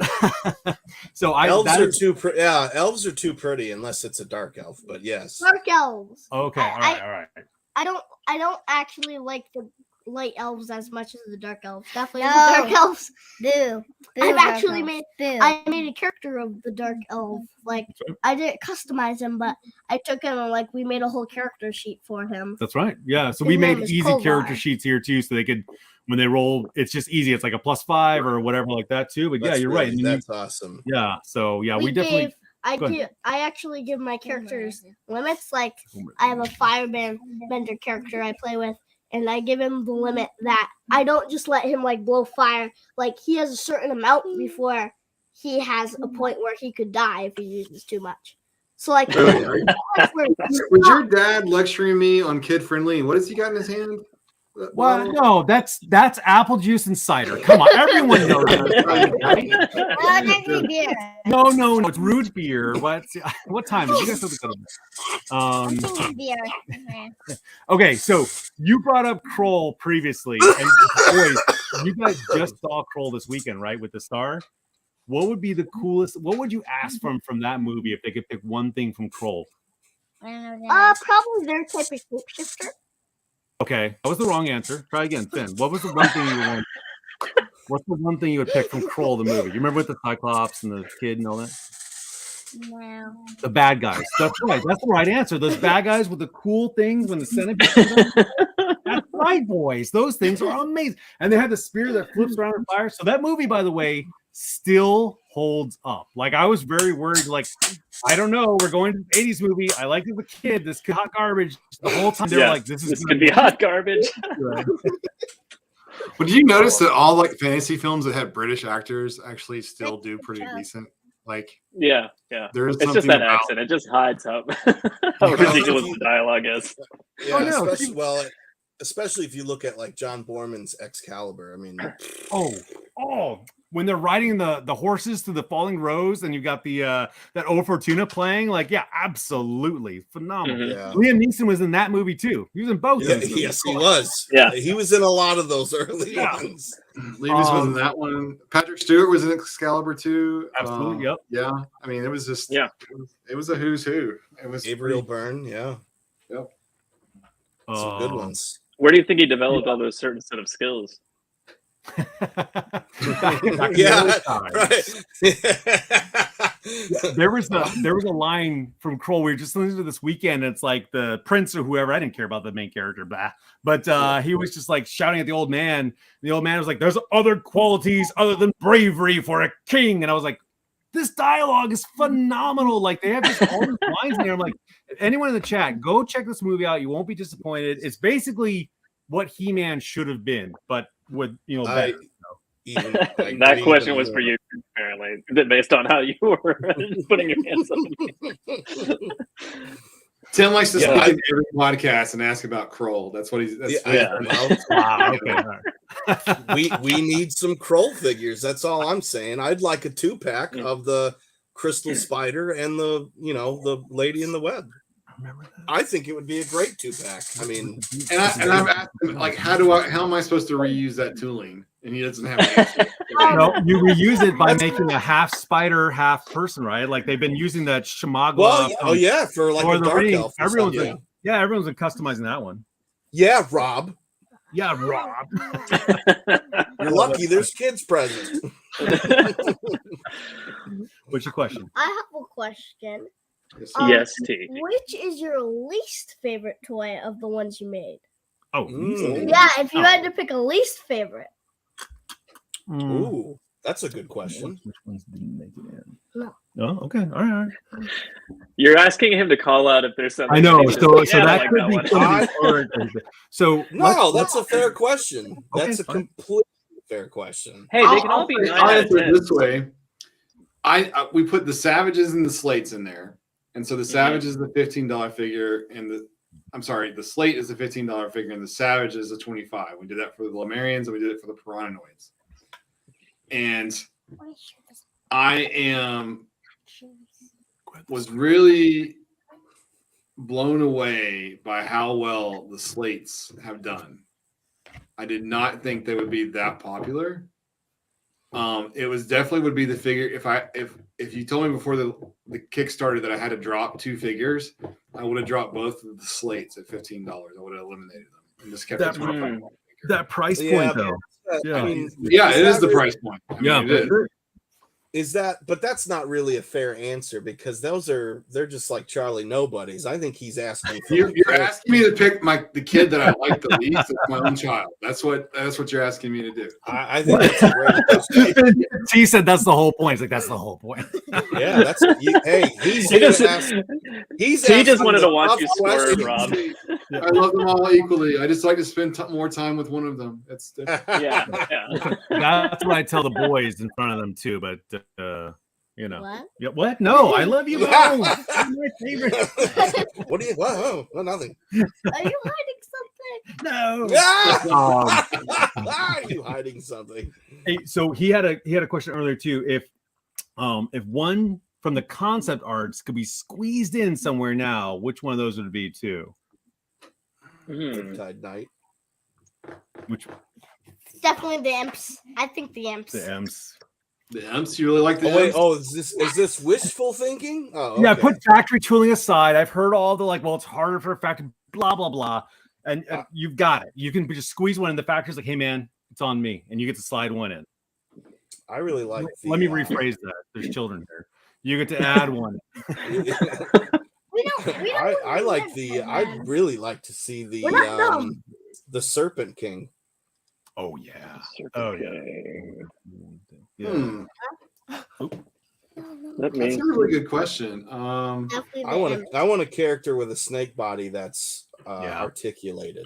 So elves are too pretty. Yeah, elves are too pretty unless it's a dark elf. But yes, dark elves. Okay, all right. I don't actually like the light elves as much as the dark elves. Definitely the dark elves. Boo. I've actually made a character of the dark elf. Like I didn't customize him, but I took him and like we made a whole character sheet for him. That's right. Yeah. So His we made name is easy Kovar. character sheets here too, so they could when they roll, it's just easy. It's like a +5 or whatever like that too. But yeah, you're right. And That's awesome. Yeah. So yeah, we definitely. I actually give my characters limits. Like I have a firebender character I play with, and I give him the limit that I don't just let him like blow fire. Like he has a certain amount before he has a point where he could die if he uses too much. So like, was your dad lecturing me on kid friendly? What has he got in his hand? Well, no, that's apple juice and cider. Come on, everyone knows that. Well, beer. No, it's root beer. What time is it? You guys have to go to Beer. Okay, so you brought up Kroll previously, and boys, you guys just saw Kroll this weekend, right? With the star. What would be the coolest? What would you ask from that movie if they could pick one thing from Kroll? probably their type of shapeshifter. Okay, that was the wrong answer. Try again, Finn. What was the one thing you would want? What's the one thing you would pick from Kroll, the movie? You remember with the Cyclops and the kid and all that? No. The bad guys. That's right. That's the right answer. Those bad guys with the cool things when the centipede. That's right, boys. Those things are amazing. And they have the spear that flips around and fires. So that movie, by the way, still holds up. Like I was very worried. Like I don't know. We're going to the 80s movie. I liked it as a kid. This could hot garbage the whole time. They're like, this could be hot garbage. But did you notice that all like fantasy films that have British actors actually still do pretty decent? Like yeah. There's it's just that accent. It just hides up how ridiculous the dialogue is. Yeah, especially if you look at like John Borman's Excalibur. I mean, when they're riding the horses through the falling rows, and you've got the that O Fortuna playing, like absolutely phenomenal. Mm-hmm. Yeah. Liam Neeson was in that movie too. He was in both. Yes, he was. Yeah, he was in a lot of those early ones. Levis was in that one. Patrick Stewart was in Excalibur too. Absolutely. Yep. Yeah. I mean, it was just it was a who's who. It was Gabriel Byrne. Yeah. Yep. Some good ones. Where do you think he developed all those certain set of skills? Yeah, right. There was a line from Kroll we were just listening to this weekend. It's like the prince or whoever. I didn't care about the main character, but he was just like shouting at the old man. The old man was like, "There's other qualities other than bravery for a king," and I was like, "This dialogue is phenomenal!" Like they have just all these lines in there. I'm like, anyone in the chat, go check this movie out. You won't be disappointed. It's basically what He-Man should have been, but with better. That question was for you, apparently, based on how you were putting your hands up. Tim likes to speak in every podcast and ask about Kroll. That's what he's. Wow, okay. We need some Kroll figures. That's all I'm saying. I'd like a 2-pack of the Crystal Spider and the Lady in the Web. I think it would be a great 2-pack. I mean, and I've asked him like, how am I supposed to reuse that tooling? And he doesn't have an answer. No, you reuse it by making a half spider, half person, right? Like they've been using that Shimagua. Well, for like a dark elf. Everyone's been customizing that one. Yeah, Rob. Yeah, Rob. You're lucky there's kids present. What's your question? I have a question. Yes, T. Which is your least favorite toy of the ones you made? Oh, yeah. If you had to pick a least favorite. Ooh. That's a good question. Which ones didn't make it in? No. Oh, okay. All right. You're asking him to call out if there's something. I know. he's just So, like, so "Yeah, I that don't could like be that some one." of these characters. So No, that's a fair question. Okay, That's a fine. completely fair question. Hey, they can all be 9 I'll out of answer it 10. this way. We put the Savages and the Slates in there, and so the Savage is the $15 figure, and the Slate is the $15 figure, and the Savage is the $25. We did that for the Lemurians, and we did it for the Piranhanoids. And I was really blown away by how well the Slates have done. I did not think they would be that popular. It was definitely would be the figure. If you told me before the Kickstarter that I had to drop 2 figures, I would have dropped both of the Slates at $15. I would have eliminated them and just kept That- the $25 figure. that price Yeah, point, though. Yeah. I mean, Yeah, it is the really- price point. I mean, Yeah, it is. but that's not really a fair answer because they're just like Charlie Nobodies. I think he's asking for You're asking me to pick the kid that I like the least. It's my own child. That's what you're asking me to do. I think that's a great question. He said that's the whole point. He's like, that's the whole point. Yeah, hey, he's He just, he just wanted to watch you swerve, Rob. I love them all equally. I just like to spend more time with one of them. That's Yeah. That's what I tell the boys in front of them too. But you know, What? yeah, what? No, I love you both. You're my favorite. What do you? Well, nothing. Are you hiding something? No. Are you hiding something? Hey, so he had a question earlier too. If one from the concept arts could be squeezed in somewhere now, which one of those would it be too? Riptide Knight. Which Definitely the imps. I think the imps. the M's? The Imps. You really like the Wait. Imps? Oh, is this wishful thinking? Oh, Yeah, okay. put factory tooling aside. I've heard all the well, it's harder for a factory, blah blah blah, and you've got it. You can just squeeze one in the factory's like, hey man, it's on me, and you get to slide one in. I really like. Let me rephrase that. There's children here. You get to add one. We don't I want like the imps, I'd man. really like to see We're not dumb. the Serpent King. Oh yeah. Oh yeah. Hmm. Let That's me. a really good question. Definitely the imps. I want a character with a snake body that's Yeah. articulated,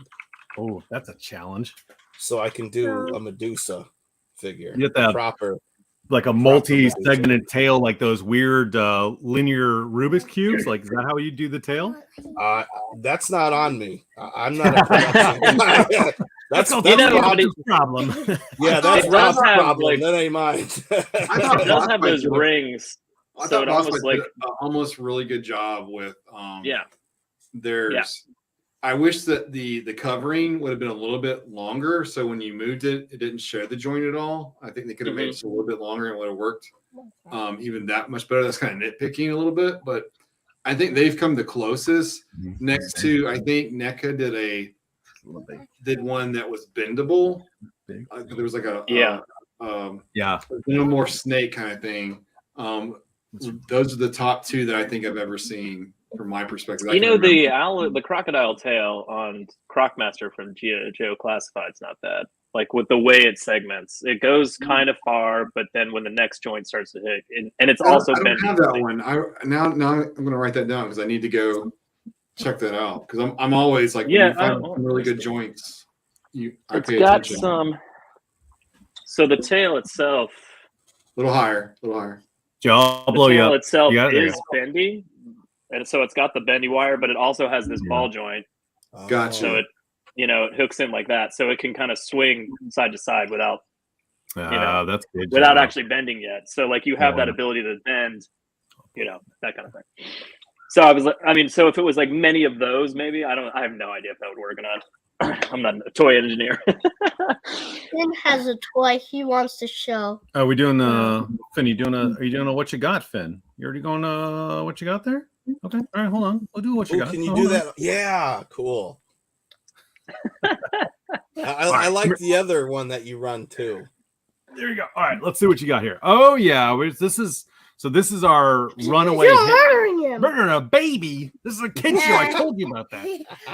Oh, that's a challenge. so I can do a Medusa figure. You have to have Proper. like a multi-segmented tail, like those weird linear Rubik's cubes. Like, is that how you do the tail? That's not on me. I'm not a production. That's called Rob's problem. Yeah, that's It does Rob's have, problem. like- That ain't mine. thought It does have Boss those Fight- rings. I So thought it Boss almost Fight did like- a almost really good job with Yeah. There's Yeah. I wish that the covering would have been a little bit longer, so when you moved it, it didn't show the joint at all. I think they could have made it just a little bit longer and it would have worked even that much better. That's kind of nitpicking a little bit, but I think they've come the closest. Next to, I think NECA did one that was bendable. There was like a no more snake kind of thing. Those are the top 2 that I think I've ever seen from my perspective. You know, the crocodile tail on Crocmaster from Joe Classified's not bad. Like with the way it segments, it goes kind of far, but then when the next joint starts to hit, and it's also I don't bending. have that one. Now I'm going to write that down because I need to go check that out because I'm always like, when you find some really good joints. I It's pay got attention. some. So the tail itself, A little higher. Joe, I'll the blow you tail up. itself You got it? is bendy, and so it's got the bendy wire, but it also has this ball joint. Gotcha. So it hooks in like that, so it can kind of swing side to side without That's good. without Joe. actually bending yet. So like you have that ability to bend, that kind of thing. So I was like, so if it was like many of those, maybe I have no idea if that would work or not. I'm not a toy engineer. Finn has a toy he wants to show. Are we doing Finn? Are you doing a what you got, Finn? You already going what you got there? Okay, all right, hold on. We'll do what you got. Can you Hold do on. that? Yeah, cool. I like the other one that you run too. There you go. All right, let's see what you got here. Oh yeah, this is our runaway. You're murdering him. Murdering a baby. This is a kid show. I told you about that.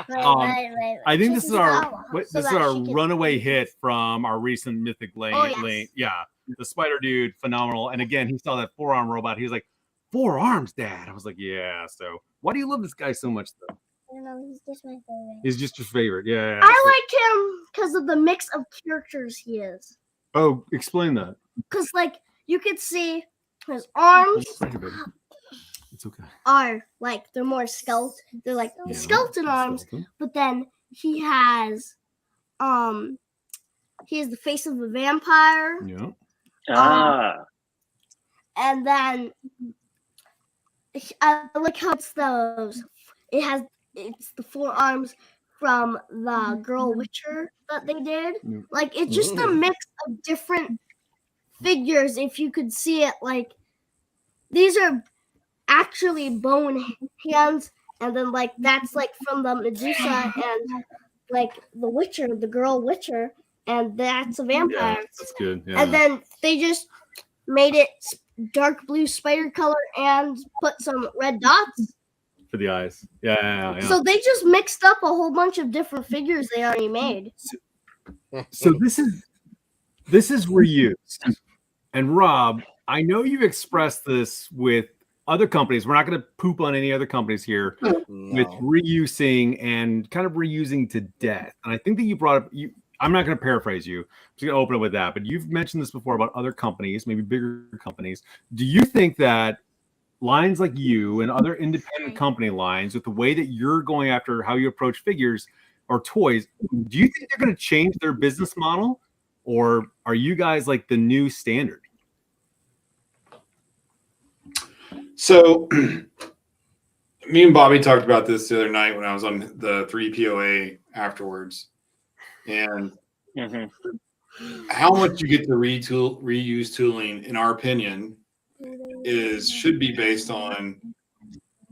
Right. I think this is our So that she can- runaway hit from our recent Mythic Legions. Oh, yes. Yeah. the spider dude, phenomenal. And again, he saw that forearm robot. He was like, 4 arms, Dad. I was like, yeah. So why do you love this guy so much, though? I don't know. He's just my favorite. He's just your favorite. Yeah. I like him because of the mix of characters he is. Oh, explain that. Because, like, you could see his arms It's okay. are, like, they're more skeleton. They're, like, skeleton arms. But then he has the face of a vampire. Yeah. And then I like how it's it's the 4 arms from the Girl Witcher that they did. Like, it's just a mix of different figures. If you could see it, like, these are actually bone hands, and then, like, that's, like, from the Medusa and, like, the Witcher, the Girl Witcher, and that's a vampire. Yeah, that's good. Yeah. And then they just made it dark blue spider color and put some red dots for the eyes. Yeah. So they just mixed up a whole bunch of different figures they already made. So this is reused. And Rob, I know you've expressed this with other companies. We're not going to poop on any other companies here with reusing and kind of reusing to death. And I think that you brought up I'm not going to paraphrase you. I'm just going to open it with that. But you've mentioned this before about other companies, maybe bigger companies. Do you think that lines like you and other independent company lines, with the way that you're going after how you approach figures or toys, do you think they're going to change their business model? Or are you guys like the new standard? So me and Bobby talked about this the other night when I was on the 3POA afterwards. And how much you get to reuse tooling, in our opinion, should be based on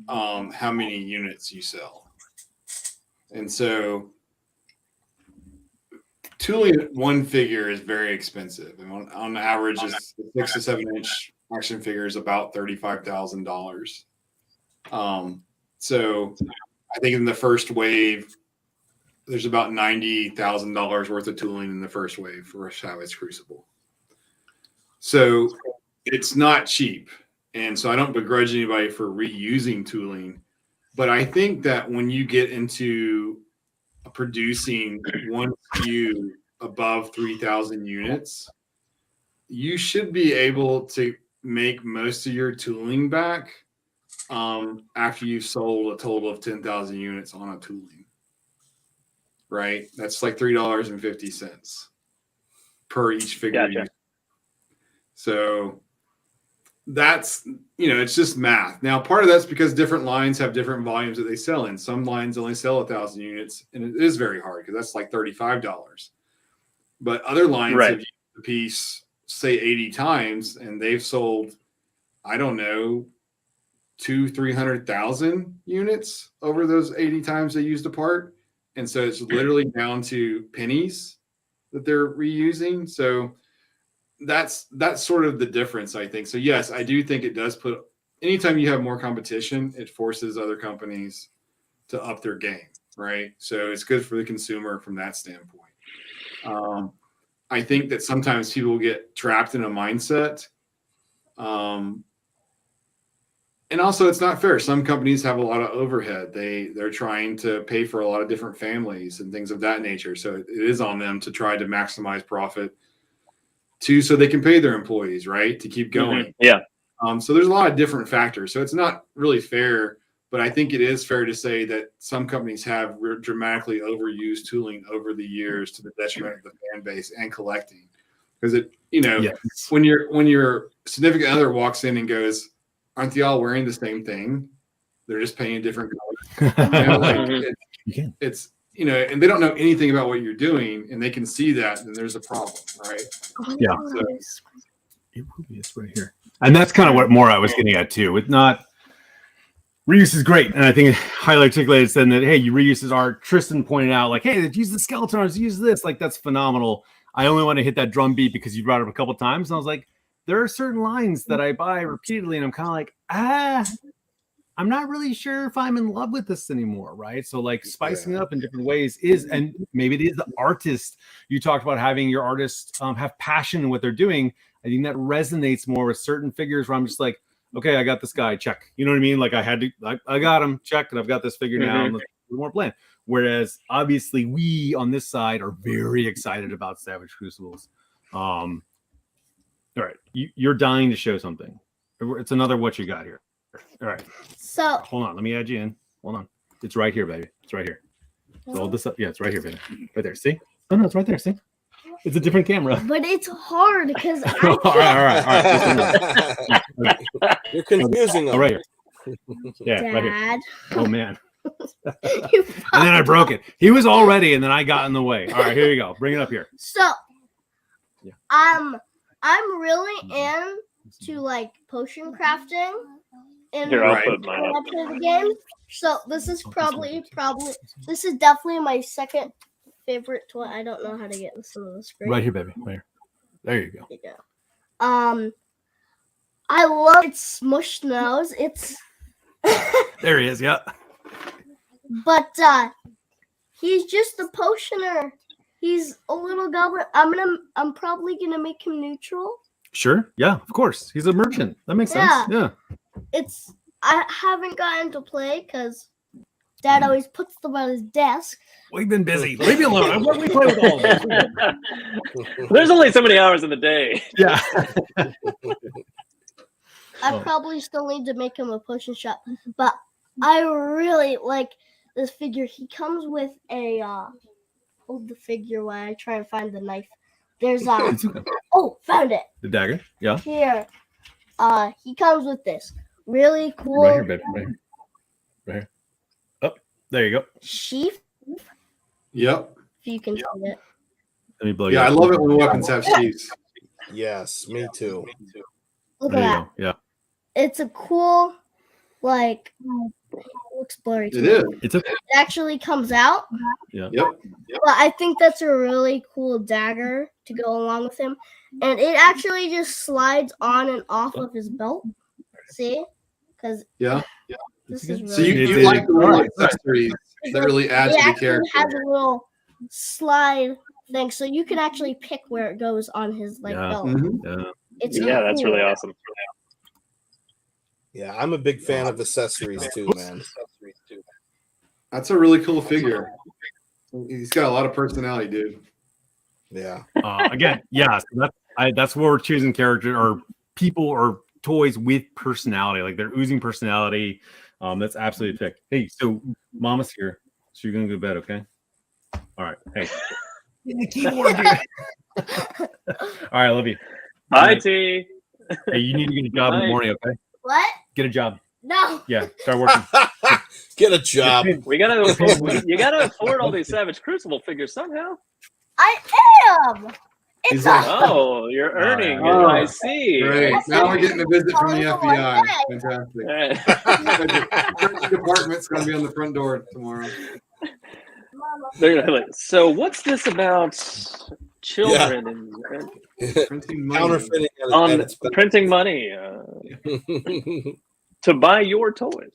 how many units you sell. And so tooling one figure is very expensive. And on average, a 6 to 7 inch action figure is about $35,000. So I think in the first wave, there's about $90,000 worth of tooling in the first wave for a Savage Crucible. So it's not cheap. And so I don't begrudge anybody for reusing tooling. But I think that when you get into producing one SKU above 3,000 units, you should be able to make most of your tooling back after you've sold a total of 10,000 units on a tooling. Right? That's like $3.50 per each figure. Gotcha. So that's, it's just math. Now, part of that's because different lines have different volumes that they sell in. Some lines only sell 1,000 units, and it is very hard because that's like $35. But other lines have used the piece, say 80 times, and they've sold, I don't know, 200,000-300,000 units over those 80 times they used a part. And so it's literally down to pennies that they're reusing. So that's sort of the difference, I think. So yes, I do think it does put, anytime you have more competition, it forces other companies to up their game, right? So it's good for the consumer from that standpoint. I think that sometimes people get trapped in a mindset. And also, it's not fair. Some companies have a lot of overhead. They're trying to pay for a lot of different families and things of that nature. So it is on them to try to maximize profit, so they can pay their employees, right, to keep going. Yeah. So there's a lot of different factors. So it's not really fair, but I think it is fair to say that some companies have dramatically overused tooling over the years to the detriment of the fan base and collecting. Because when your significant other walks in and goes, aren't they all wearing the same thing? They're just paying different colors. It's and they don't know anything about what you're doing, and they can see that, then there's a problem, right? Yeah. So, it will be. It's right here. And that's kind of what more I was getting at too. With not reuse is great, and I think it highly articulated saying that hey, you reuse is art. Tristan pointed out like, hey, use the skeleton arms, use this. Like that's phenomenal. I only want to hit that drum beat because you brought it up a couple times, and I was like, there are certain lines that I buy repeatedly, and I'm kind of like, I'm not really sure if I'm in love with this anymore, right? So like spicing it up in different ways and maybe it is the artist. You talked about having your artists have passion in what they're doing. I think that resonates more with certain figures where I'm just like, okay, I got this guy, check. You know what I mean? Like I got him, check, and I've got this figure now. And more bland. Whereas obviously we on this side are very excited about Savage Crucibles. All right, you're dying to show something. It's another what you got here. All right. So hold on, let me add you in. Hold on. It's right here, baby. It's right here. So hold this up. Yeah, it's right here, baby. Right there. See? Oh no, it's right there. See? It's a different camera. But it's hard because all right. You're confusing them. Oh, right here. Yeah, Dad. right here. Oh man. And then I broke it. He was all ready, and then I got in the way. All right, here you go. Bring it up here. So, I'm really into like potion crafting in Here, I'll put when mine I up. play the game. So this is probably this is definitely my second favorite toy. I don't know how to get this on the screen. Right here, baby. Right here. There you go. There you go. I love its smushed nose. It's There he is. Yeah. but he's just a potioner. He's a little goblin. I'm probably gonna make him neutral. Sure. Yeah. Of course. He's a merchant. That makes sense. Yeah. I haven't gotten to play because Dad always puts them on his desk. We've been busy. Leave me alone. We play with all of this. There's only so many hours in the day. Yeah. I probably still need to make him a potion shop, but I really like this figure. He comes with a hold the figure while I try and find the knife. There's oh, found it. The dagger. Yeah. Here. He comes with this really cool Right here, baby. Right here. Right here. Oh, there you go. sheath. Yep. If you can see it. Let me blow you Yeah, I up. love it when weapons have sheaths. Yes, me too. Look There at you that. go. Yeah. It's a cool, like, it looks blurry. It to me. is. It's a It actually comes out. Yep. But I think that's a really cool dagger to go along with him. And it actually just slides on and off of his belt. See? Because Yeah. this is So really you like the little accessories that really add it to the actually character. has a little slide thing. So you can actually pick where it goes on his like Yeah. belt. Mhm. yeah. It's Yeah, that's cool. really awesome. Yeah, I'm a big fan of accessories too, man. That's a really cool figure. He's got a lot of personality, dude. Yeah. Again, yeah. So that's where we're choosing character or people or toys with personality. Like they're oozing personality. That's absolutely a pick. Hey, so Mama's here, so you're gonna go to bed, okay? All right. Hey. The keyboard, dude. All right, I love you. Bye, T. Hey, you need to get a job in the Bye. morning, okay? What? Get a job. No. Yeah, start working. Get a job. You gotta afford all these Savage Crucible figures somehow. I am. It's He's like, Oh, you're earning. Oh, I see. Great. Now we're getting a visit from the Oh, FBI. yeah. Fantastic. The department's going to be on the front door tomorrow. They're gonna be like, so what's this about children and Printing money. Counterfeiting at on its best. printing money to buy your toys?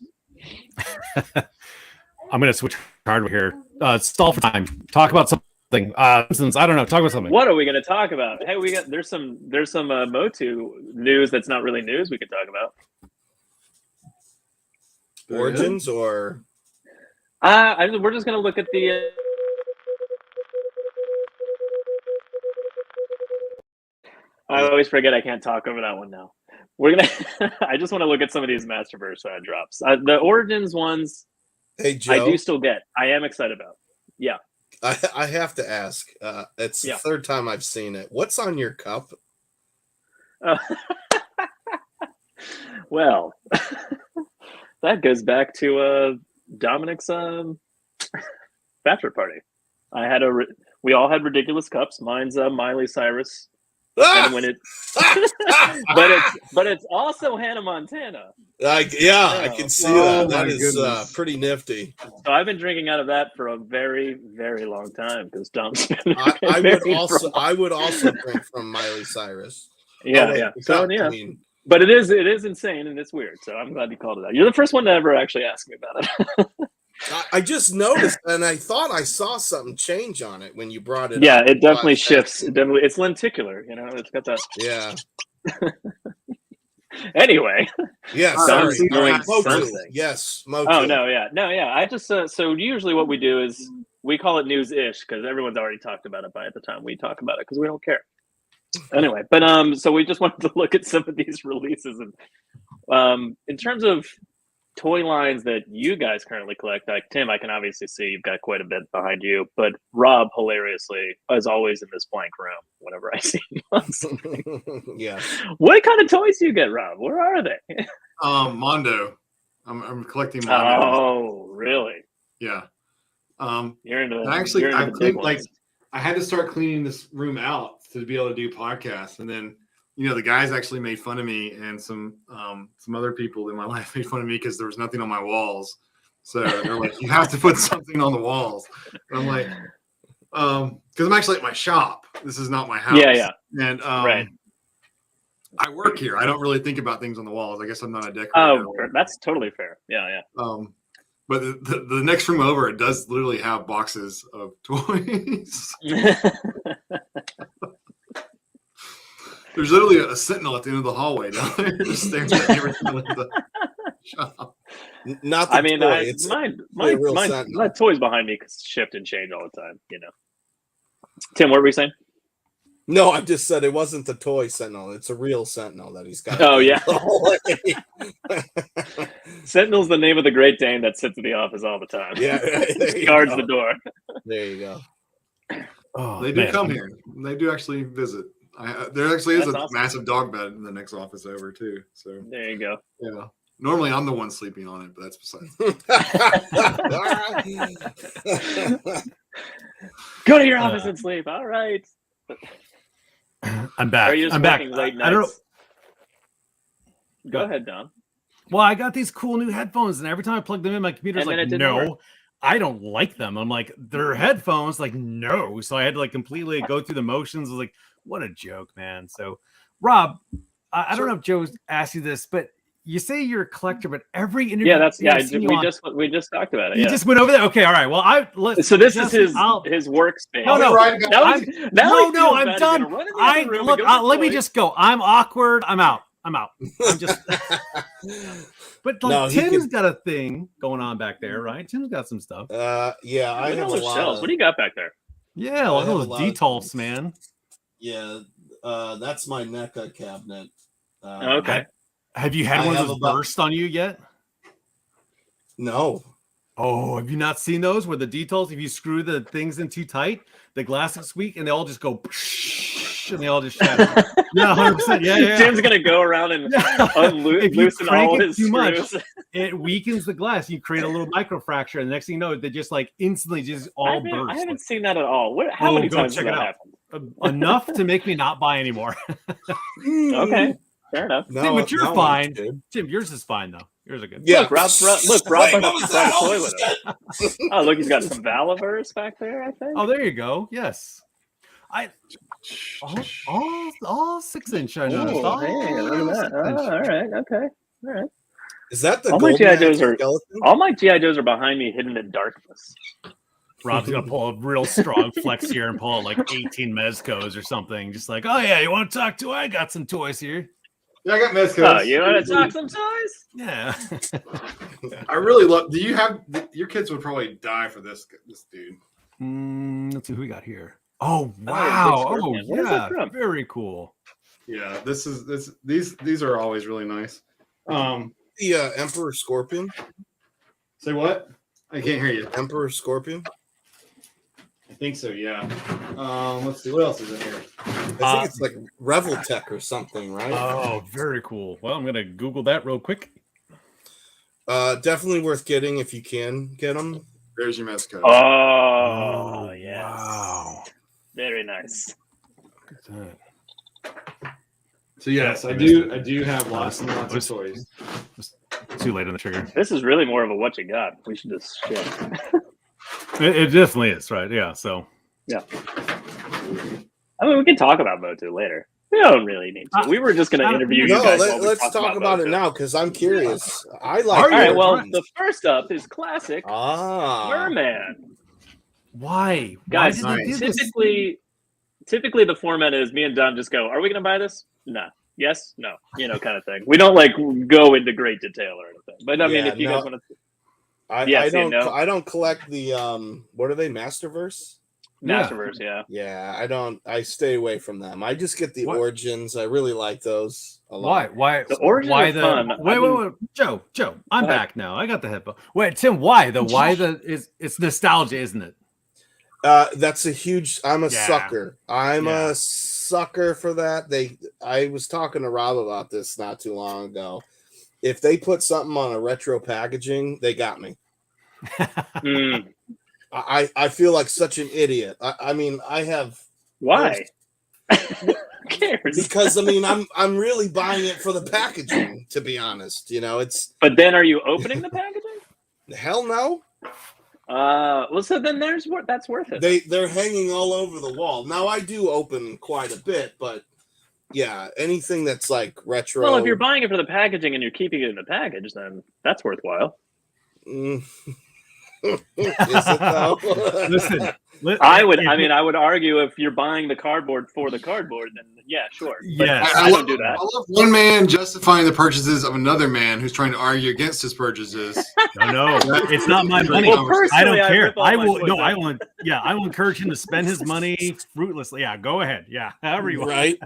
I'm gonna switch hardware here. Stall for time. Talk about something. Since I don't know, talk about something. What are we going to talk about? Hey, there's some Motu news that's not really news we could talk about. Origins or We're just going to look at the. I always forget I can't talk over that one now. We're gonna. I just want to look at some of these Masterverse drops. The Origins ones, hey Joe, I do still get. I am excited about. Yeah. I have to ask. It's the third time I've seen it. What's on your cup? Well, that goes back to Dominic's bachelor party. We all had ridiculous cups. Mine's Miley Cyrus. And when it, but it's also Hannah Montana. I can see that. That is pretty nifty. So I've been drinking out of that for a very, very long time because Dom's been. I would also drink from Miley Cyrus. Yeah. So yeah. But it is insane and it's weird. So I'm glad you called it out. You're the first one to ever actually ask me about it. I just noticed, and I thought I saw something change on it when you brought it Yeah, up. it definitely shifts. It's lenticular, you know. It's got that. Yeah. Anyway. Yes. Don's Sorry. doing Motu. something. Yes. Motu. Oh no, yeah. I just so usually what we do is we call it news-ish because everyone's already talked about it by the time we talk about it because we don't care. Anyway, but so we just wanted to look at some of these releases and in terms of toy lines that you guys currently collect, like Tim, I can obviously see you've got quite a bit behind you, but Rob, hilariously, is always in this blank room whenever I see him on screen. Yeah. What kind of toys do you get, Rob? Where are they? Mondo. I'm collecting Mondo. Oh, really? Yeah. You're into actually, you're into I've the big cleaned, like, ones. I had to start cleaning this room out to be able to do podcasts, and then the guys actually made fun of me, and some other people in my life made fun of me because there was nothing on my walls. So they're like, "You have to put something on the walls." And I'm like, because I'm actually at my shop. This is not my house. Yeah. And Right. I work here. I don't really think about things on the walls. I guess I'm not a decorator. Oh, that's totally fair. Yeah. But the next room over, it does literally have boxes of toys. There's literally a sentinel at the end of the hallway down there, just staring at everything in the shop. Not the I mean, toy. my toys behind me shift and change all the time. You know. Tim, what were we saying? No, I just said it wasn't the toy sentinel. It's a real sentinel that he's got. Oh yeah. Sentinel's the name of the Great Dane that sits in the office all the time. Yeah, guards the door. There you go. Oh, they do come here. They do actually visit. There actually is That's a awesome. massive dog bed in the next office over too. So There you go. yeah. Normally I'm the one sleeping on it, but that's besides. Go to your office and sleep. All right. I'm back. Are you just I'm back. working late I don't know. nights? Go ahead, Don. Well, I got these cool new headphones, and every time I plug them in, my computer's And then like, it didn't no, work. I don't like them. I'm like, they're headphones. Like, no. So I had to like completely go through the motions. I was like, what a joke, man. So, Rob, I don't know if Joe asked you this, but you say you're a collector, but every interview, we just talked about it. You Yeah. just went over there. Okay, all right. Well, So this is his workspace. No, I'm I'm done. Let me just go. I'm awkward. I'm out. I'm just. But like No, Tim's got a thing going on back there, right? Tim's got some stuff. Yeah, I have a lot. Shells. What do you got back there? Yeah, all those detolfs, man. Yeah, that's my NECA cabinet. Okay. Have you had one of those burst on you yet? No. Oh, have you not seen those where the detolfs, if you screw the things in too tight, the glass is weak and they all just go and they all just shatter. Yeah, 100%. Yeah. Tim's gonna go around and loosen all his too screws. much, it weakens the glass. You create a little microfracture, and the next thing you know, they just like instantly just all burst. I haven't seen that at all. How many times check has it that out. happened? Enough to make me not buy anymore. Okay, fair enough. Tim, but you're fine. Tim, yours is fine though. Yours are good. Yeah. Look, Rob brought a toy with him. Oh, look, he's got some Valaverse back there, I think. Oh, there you go. Yes. All 6-inch. I noticed. Oh, hey, look at that. Oh, all right, okay, all right. Is that the all my GI Joes are skeleton? all my GI Joes are behind me, hidden in darkness. Rob's gonna pull a real strong flex here and pull out like 18 Mezcos or something. Just like, oh yeah, you want to talk to? I got some toys here. Yeah, I got Mezcos. Oh, you want to talk some toys? Yeah. I really love. Do you have your kids would probably die for this dude? Let's see who we got here. Oh wow! Oh yeah, very cool. Yeah, these are always really nice. The Emperor Scorpion. Say what? I can't hear you. Emperor Scorpion. I think so. Yeah. Let's see. What else is in here? I think it's like Reveltech or something, right? Oh, very cool. Well, I'm gonna Google that real quick. Definitely worth getting if you can get them. There's your Mezco. Oh yes. Wow. Very nice. So yes, I do have lots and lots of toys. Too late on the trigger. This is really more of a what you got. We should just shit. It definitely is, right? Yeah. So yeah. I mean, we can talk about Motu later. We don't really need to. We were just going to interview you No, guys. while we let's talk about it those. now because I'm curious. I like. All right. those Well, ones. the first up is classic Merman. Why? Guys, Why did they do this? typically the format is me and Dom just go, are we going to buy this? No. Yes? No. You know, kind of thing. We don't like go into great detail or anything. But I mean, if you guys want to. I don't collect the what are they, Masterverse? Masterverse, yeah. Yeah, I stay away from them. I just get the origins. I really like those a lot. Why the origins are fun. Wait, Joe, I'm back now. I got the headphone. Wait, Tim, why it's nostalgia, isn't it? That's a huge. I'm a sucker. I'm a sucker for that. I was talking to Rob about this not too long ago. If they put something on a retro packaging, they got me. I feel like such an idiot. I mean, I have. Why? Who cares? Because I mean, I'm really buying it for the packaging. To be honest, you know, it's. But then, are you opening the packaging? Hell no. Well, so then that's worth it. They're hanging all over the wall. Now I do open quite a bit, but yeah, anything that's like retro. Well, if you're buying it for the packaging and you're keeping it in the package, then that's worthwhile. Is it though? Listen, I would argue if you're buying the cardboard for the cardboard, then yeah, sure. But yes. I don't do that. I love one man justifying the purchases of another man who's trying to argue against his purchases. No, it's not my money. Well, I don't I care. I will. no, I want. Yeah, I will encourage him to spend his money fruitlessly. Yeah, go ahead. Yeah, however you want. Right.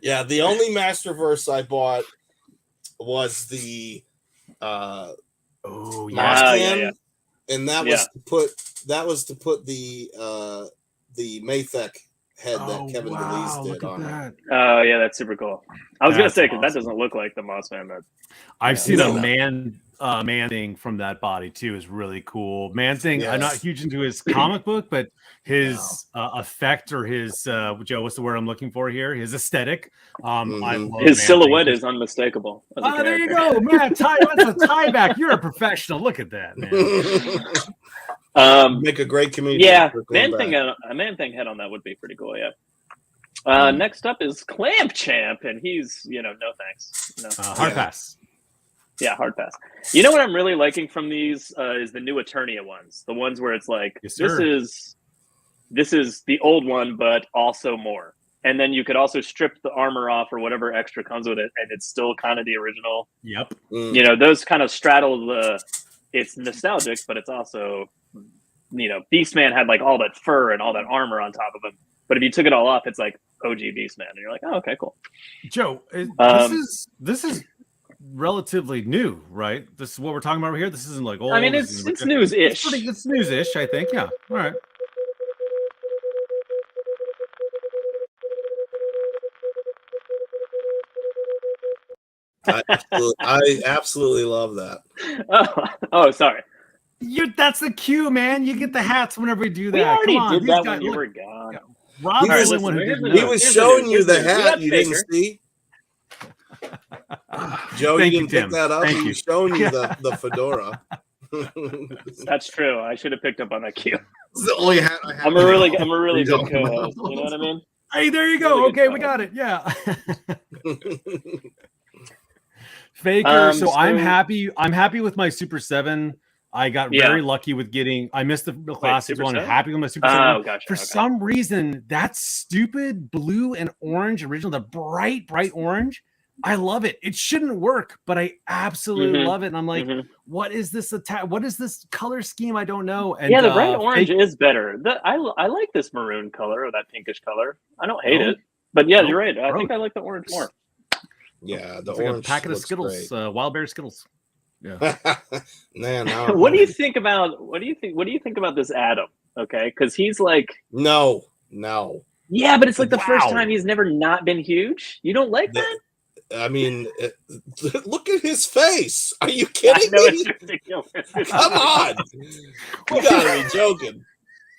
Yeah, the only Masterverse I bought was the and that was to put the Mythic head that Kevin DeLees did on it. Oh yeah, that's super cool. I was gonna say because that doesn't look like the Moss Man. I've seen a man thing from that body too is really cool. Man thing. Yes. I'm not huge into his comic book, but his effect or his Joe, what's the word I'm looking for here? His aesthetic. I love his silhouette is unmistakable. There you go, man. That's a tie back. You're a professional. Look at that, man. Make a great comedian. Yeah, a man thing head on that would be pretty cool. Yeah. Next up is Clamp Champ, and he's no thanks. No. Hard pass. Yeah, hard pass. You know what I'm really liking from these is the new Eternia ones. The ones where it's like this is the old one, but also more. And then you could also strip the armor off or whatever extra comes with it, and it's still kind of the original. Yep. Those kind of straddle the. It's nostalgic, but it's also, Beastman had like all that fur and all that armor on top of him. But if you took it all off, it's like OG Beastman, and you're like, oh, okay, cool. Joe, this is relatively new, right? This is what we're talking about right here. This isn't like old. I mean, it's news-ish. It's news-ish, I think. Yeah. All right. I absolutely love that. Oh, sorry. That's the cue, man. You get the hats whenever we do that. We already did that when you were gone. Yeah. Rob he was showing you the hat you didn't see. Joe, you didn't pick that up. He was showing you the fedora. That's true. I should have picked up on that cue. This is the only hat I have. I'm a really good co-host. You know what I mean? Hey, there you go. Okay, we got it. Yeah. Faker. So I'm happy. I'm happy with my Super 7. I got very lucky with getting. I missed the classic one. Happy with my Super 7. Oh, gotcha. For some reason, that stupid blue and orange original, the bright orange. I love it. It shouldn't work, but I absolutely love it. And I'm like, what is this attack? What is this color scheme? I don't know. And the bright orange is better. I like this maroon color or that pinkish color. I don't hate it, but yeah, you're right. I think I like the orange more. Yeah, the it's orange. Like a packet of Skittles, wild berry Skittles. Yeah. Man, what do you think about this Adam? Okay, because he's like no. Yeah, but it's like the first time he's never not been huge. You don't like that? I mean, look at his face. Are you kidding me? It's ridiculous. Come on. You gotta be joking.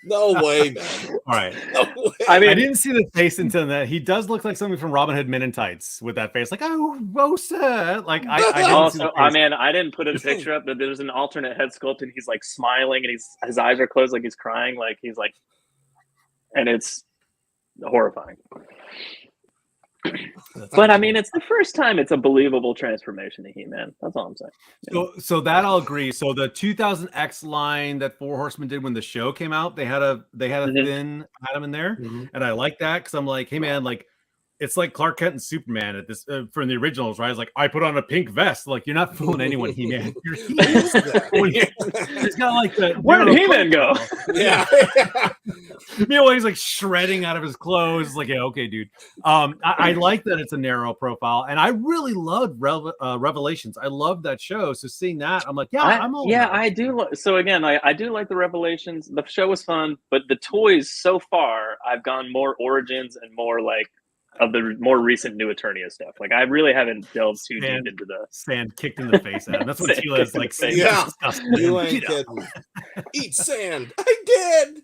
No way, man. All right. No way. I mean, I didn't see the face until that. He does look like something from Robin Hood Men in Tights with that face. Like, oh, sir. Like, I didn't see the face. I didn't put a picture up, but there's an alternate head sculpt, and he's like smiling, and his eyes are closed, like he's crying, like he's like, and it's horrifying. But I mean, it's the first time it's a believable transformation to He-Man. That's all I'm saying. So that I'll agree. So the 2000X line that Four Horsemen did when the show came out, they had a thin Adam in there, and I like that because I'm like, hey man, like it's like Clark Kent and Superman at this from the originals, right? It's like I put on a pink vest. Like you're not fooling anyone, He-Man. You're He-Man. It's got like the where did He-Man go? Yeah. Meanwhile, he's like shredding out of his clothes. It's like, yeah, okay, dude. I like that it's a narrow profile, and I really loved Revelations. I love that show. So seeing that, I'm like, yeah, I'm all about it. I do. So again, I do like the Revelations. The show was fun, but the toys so far, I've gone more Origins and more like of the more recent New Eternia stuff. Like I really haven't delved too deep into the sand kicked in the face. Adam. That's what Tila's like. Yeah, you ain't kidding. Eat sand. I did.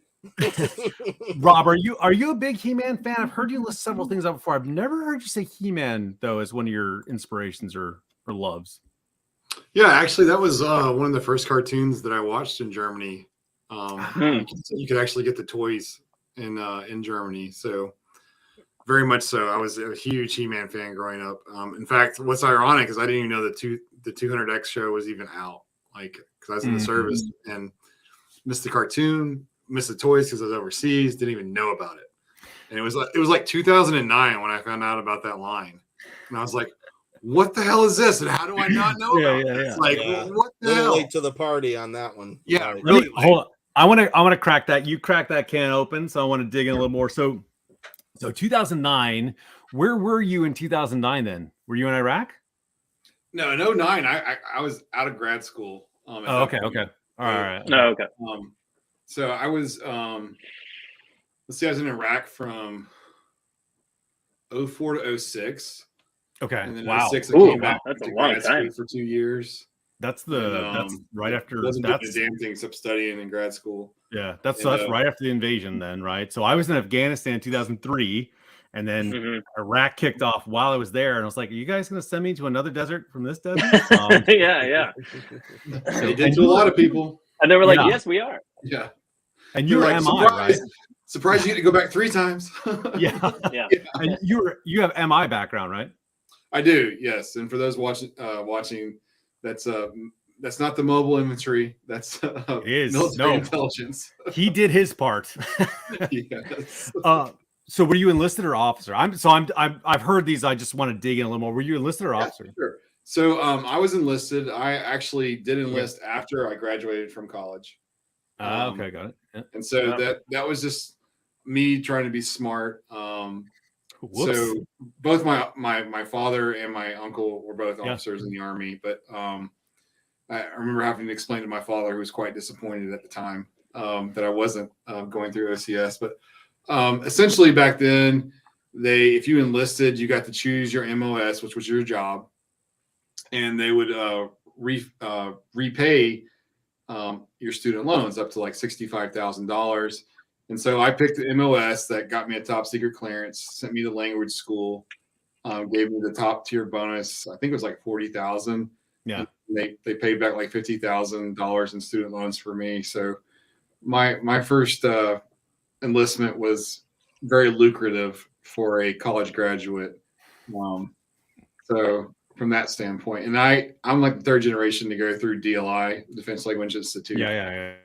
Rob, are you a big He-Man fan? I've heard you list several things out before. I've never heard you say He-Man though as one of your inspirations or loves. Yeah, actually, that was one of the first cartoons that I watched in Germany. You could actually get the toys in Germany, so very much so. I was a huge He-Man fan growing up. In fact, what's ironic is I didn't even know the 200X show was even out, like because I was in the service and missed the cartoon, missed the toys because I was overseas, didn't even know about it. And it was like 2009 when I found out about that line, and I was like, what the hell is this? And how do I not know about this? Like, what the hell? Late to the party on that one. Yeah, Right. really. Hold on. I want to crack that. You crack that can open, so I want to dig in a little more. So 2009. Where were you in 2009? Then were you in Iraq? No, in 09, I was out of grad school. Okay. All right. No, okay. So I was let's see, I was in Iraq from 04 to 06. Okay. And then Wow. 06 I came back that's a to long grad school time. for 2 years. That's that's right after. Wasn't That's doing a damn thing except studying in grad school. yeah. That's right after the invasion. Then right. So I was in Afghanistan in 2003, and then Iraq kicked off while I was there, and I was like, "Are you guys going to send me to another desert from this desert?" Yeah. They did to a lot of people. And they were like, "Yes, we are." Yeah. And you were like, MI, right? Surprised you get to go back 3 times. Yeah. And you have MI background, right? I do, yes. And for those watching, that's not the mobile infantry. That's military intelligence. He did his part. Yes. So were you enlisted or officer? I've heard these. I just want to dig in a little more. Were you enlisted or officer? Sure. So I was enlisted. I actually did enlist after I graduated from college. Okay, got it. Yeah. And so that was just me trying to be smart. So both my father and my uncle were both officers in the Army, but I remember having to explain to my father, who was quite disappointed at the time, that I wasn't going through OCS. But essentially back then, if you enlisted, you got to choose your MOS, which was your job, and they would repay your student loans up to like $65,000. And so I picked the MOS that got me a top secret clearance, sent me to language school, gave me the top tier bonus. I think it was like $40,000. Yeah. They paid back like $50,000 in student loans for me. So my first enlistment was very lucrative for a college graduate. So from that standpoint, and I'm like the third generation to go through DLI, Defense Language Institute. Yeah.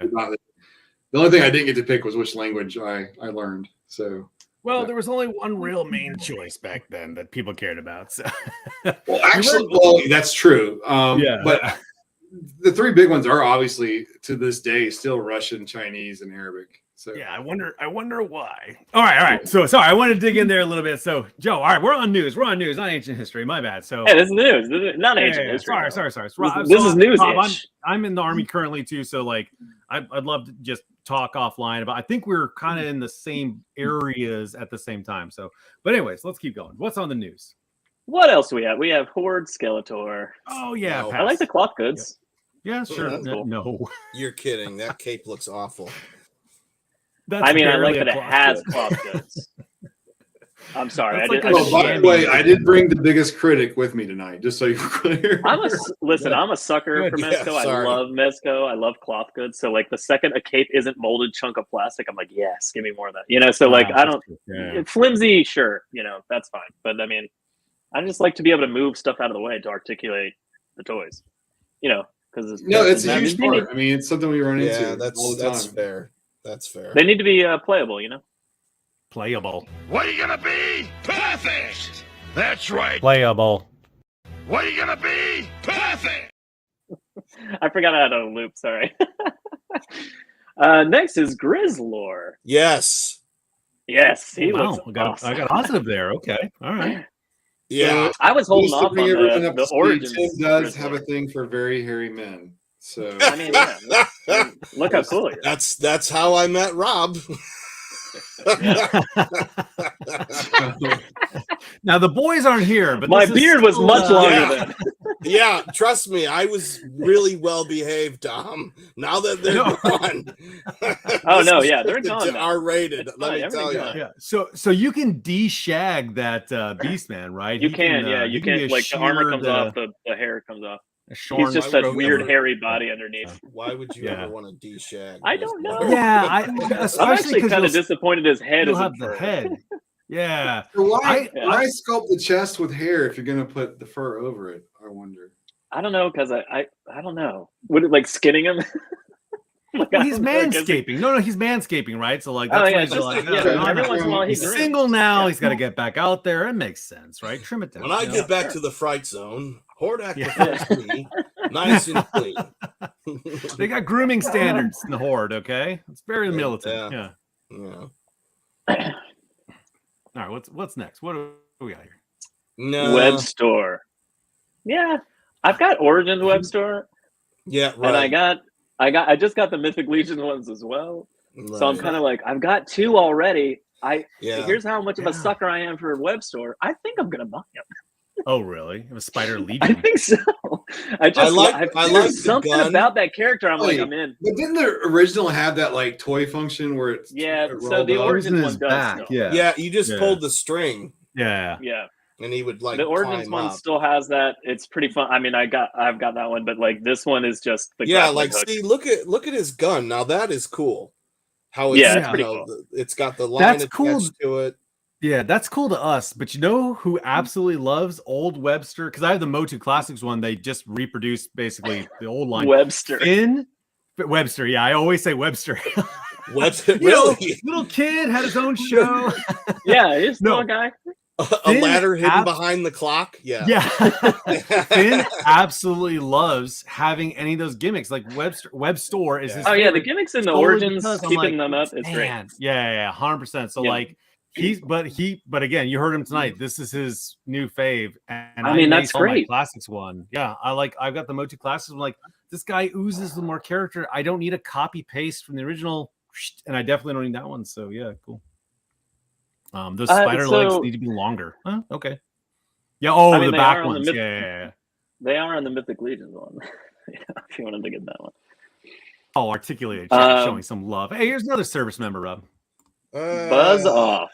The only thing I didn't get to pick was which language I learned. So, there was only one real main choice back then that people cared about. So, that's true. But the 3 big ones are obviously to this day still Russian, Chinese, and Arabic. So yeah, I wonder why. All right. So sorry, I want to dig in there a little bit. So Joe, all right, we're on news, not ancient history. My bad. So hey, this is news. This is not ancient history. Sorry. This is news. I'm in the Army currently too, so like I'd love to just talk offline about. I think we're kind of in the same areas at the same time. So, but anyways, let's keep going. What's on the news? What else do we have? We have Horde Skeletor. Oh yeah, No. I like the cloth goods. Yeah, sure. Cool. No, You're kidding. That cape looks awful. That's I like that it cloth has good. cloth goods. I'm sorry. That's I like did, a I Oh, did- by the way, I did bring the biggest critic with me tonight, just so you're clear. Listen. I'm a sucker Good. for Yeah, mezco. I sorry. love mezco. I love cloth goods. So like the second a cape isn't molded chunk of plastic, I'm like, yes, give me more of that. You know. So like I don't. Yeah. Flimsy, sure. You know that's fine. But I mean, I just like to be able to move stuff out of the way to articulate the toys. You know, because No, it's a huge part. I mean, it's something we run into Yeah, all the that's time. fair. That's fair. They need to be playable. You know. Playable. What are you gonna be? Perfect! That's right. Playable. What are you gonna be? Perfect! I forgot how to loop. Sorry. Next is Grizzlor. Yes. Yes, he Wow, looks awesome. I got positive there. Okay, all right. Yeah. I was holding Just to off bring on everyone up to the speed, origins. Tim does Grizzlor. have a thing for very hairy men. So I mean, yeah, look how cool he is. That's how I met Rob. Now the boys aren't here, but My this is beard was still, much longer yeah. then. Yeah, trust me, I was really well behaved, Tom. Now that they're No. gone. Oh, This no, is yeah, they're rated gone to now. R-rated. It's Let fine, me tell everything's you. fine. Yeah, so you can de-shag that beast man, right? You He can, yeah, he you be can. a Like the armor sheared, comes off, the hair comes off. a shorn He's just why a would you weird ever- hairy body underneath. Why would you Yeah. ever want to de-shag? I don't know. Yeah, I'm especially actually because kind of disappointed his head you'll isn't have the fur. head. Yeah, So why Yeah. why sculpt the chest with hair if you're gonna put the fur over it? I wonder. I don't know, because I don't know. Would it like skinning him? Like, well, I he's don't know, 'cause he- manscaping. No, he's manscaping, right? So like Oh, that's yeah, why it's they're just, like, yeah, no, every no. once in a while he He's grooms. single now. Yeah. He's got to get back out there. It makes sense, right? Trim it down. When I you know? get back sure. to the fright zone, Hordak Yeah. prefers me nice and clean. They got grooming standards in the Horde. Okay, it's very militant. Yeah. Yeah. Yeah. All right. What's next? What do we got here? No. Web store. Yeah, I've got Origins web store, Yeah, right. and I just got the Mythic Legion ones as well. So I'm Right. kind of like, I've got two already. Yeah. Here's how much of a Yeah. sucker I am for a web store. I think I'm gonna buy them. Oh, really? It was Spider I Legion. think so. I like there's the something gun. about that character. I'm like, Wait. I'm in. But didn't the original have that like toy function where it's Yeah, it so rolled the up? Origins in one his does back. still. Yeah. Yeah, you just Yeah. pulled the string Yeah. Yeah. and he would like The Origins climb one up. still has that. It's pretty fun. I mean, I've got that one, but like this one is just the Yeah, grappling like hook. see, look at his gun. Now that is cool. How it's Yeah, it's you pretty know, cool. it's got the line That's attached cool. to it. Yeah, that's cool to us. But you know who absolutely loves old Webster? Because I have the Motu Classics one. They just reproduced basically the old line. Webster. Webster. Yeah, I always say Webster. What You know, really? little kid had his own show. Yeah, he's still No. a guy. A Finn ladder hidden ab- behind the clock? Yeah. Yeah. Finn absolutely loves having any of those gimmicks. Like Web Store is Yeah. his Oh yeah, the favorite gimmicks in the solely Origins, because I'm keeping like, them up, it's great. man, yeah, 100%. So Yeah. like but again, you heard him tonight. This is his new fave, and I mean, may that's sell my great. classics one. Yeah, I've got the Motu Classics. I'm like, this guy oozes with more character. I don't need a copy paste from the original, and I definitely don't need that one. So yeah, cool. Those spider legs so- need to be longer. Huh? Okay. Yeah. Oh, I mean, the they back are on the ones. myth- Yeah. They are on the Mythic Legions one. Yeah, if you wanted to get that one. Oh, articulated, showing some love. Hey, here's another service member, Rob. Buzz off.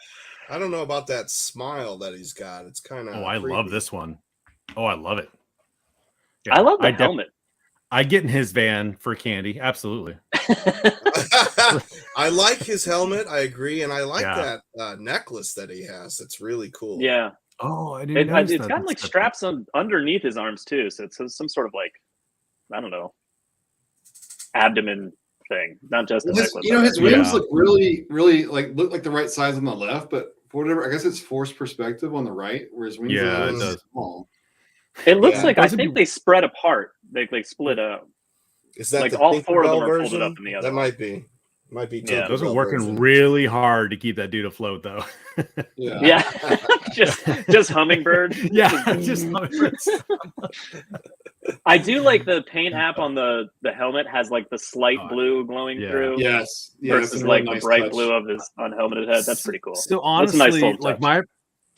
I don't know about that smile that he's got. It's kind of. Oh, I love this one. Oh, I love it. Yeah, I love the def- helmet. I get in his van for candy. Absolutely. I like his helmet. I agree, and I like Yeah. that necklace that he has. It's really cool. Yeah, Oh, I didn't. it's got like straps on underneath his arms too, so it's some sort of like, I don't know, abdomen thing, not just a necklace. His wings Yeah. look really, really look like the right size on the left, but for whatever, I guess it's forced perspective on the right, where his wings Yeah, are a it little does. small. It looks Yeah. like I Doesn't think be- they spread apart. They split up. Is that Like, the all four of them Tinkerbell are folded version? up in the other That one. might be. Might be. Yeah. Those are Tinkerbell working version. really hard to keep that dude afloat, though. Yeah. Yeah, just hummingbird. Yeah, just I do like the paint app on the helmet has like the slight Oh, blue glowing yeah. through Yes. Yeah. it's a versus really like the nice bright touch. blue of his unhelmeted head. That's pretty cool. So That's a nice honestly, little like touch.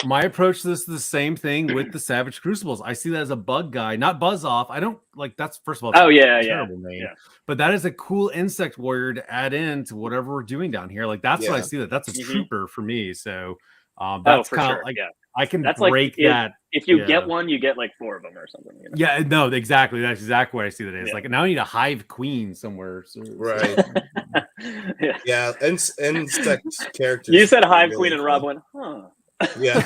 my approach to this is the same thing with the Savage Crucibles. I see that as a bug guy, not buzz off. I don't like that's first of all. It's Oh, a yeah, terrible name. yeah. But that is a cool insect warrior to add in to whatever we're doing down here. Like that's what I Yeah. see. That's a Mhm. trooper for me. So That's for kind of sure. like Yeah. I can That's break like that. if you Yeah. get one, you get like 4 of them or something. You know? Yeah, no, exactly. That's exactly what I see that is. Yeah. Like now I need a hive queen somewhere. Right. Yeah. Yeah, insect characters. You said Hive really Queen, and cool. Rob went, huh? Yeah.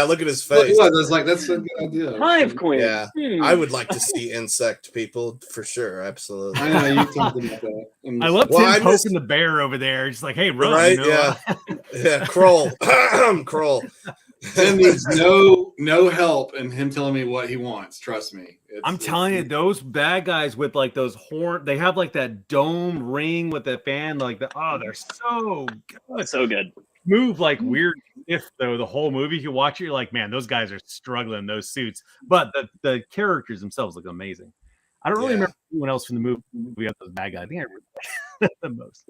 Look at his Look, face. that's a good idea. Hive Queen. Yeah, I would like to see insect people for sure. Absolutely. I know you talked about that. I love Well, Tim poking the bear over there. Just like, hey, run. Right? You know? Yeah. Kroll. Kroll. Tim needs no help in him telling me what he wants. Trust me. I'm telling you, those bad guys with like those horn, they have like that dome ring with that fan, like the they're so good. So good. Move like weird if though the whole movie. If you watch it, you're like, man, those guys are struggling in those suits. But the characters themselves look amazing. I don't really remember anyone else from the movie. We got those bad guys. I think I remember the most.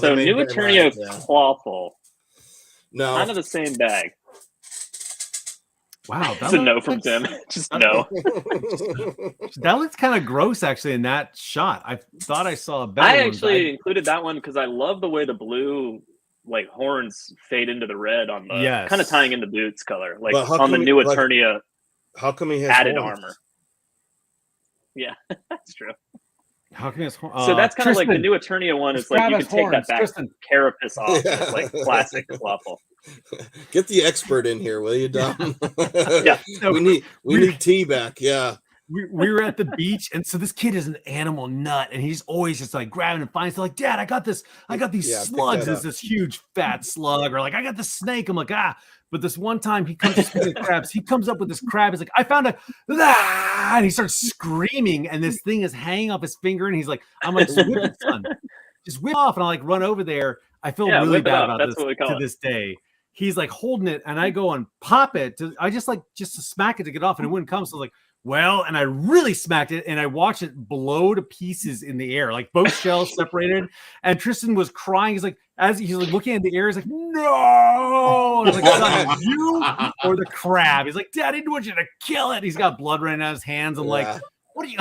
So New Eternia Clawful. No. Kind of the same bag. Wow, that's a no from Tim. Just no. That looks kind of gross, actually, in that shot. I thought I saw a better I one, actually included that one because I love the way the blue like horns fade into the red on the kind of tying into Boots color, like on the New Eternia. How come he has added horns? armor? Yeah, that's true. How can his so that's kind of like the New Eternia one. Is like you can take that back carapace off. It's like classic Clawful. Get the expert in here, will you, Dom? Yeah, we need tea back. Yeah. We were at the beach, and so this kid is an animal nut, and he's always just like grabbing and finding stuff. Like, Dad, I got this. I got these slugs. There's this huge fat slug, or like I got this snake. I'm like, But this one time he comes to the crabs. He comes up with this crab. He's like, I found and he starts screaming, and this thing is hanging off his finger, and he's like, I'm like, whip it, son. Just whip off, and I like run over there. I feel really bad about this to this day. He's like holding it, and I go and pop it. I just to smack it to get off, and it wouldn't come. So I was like, well, and I really smacked it, and I watched it blow to pieces in the air, like both shells separated. And Tristan was crying. He's like, as he's like looking at the air, he's like, no. And I was like, son, you or the crab? He's like, Dad, I didn't want you to kill it. He's got blood running out of his hands. I'm like, what do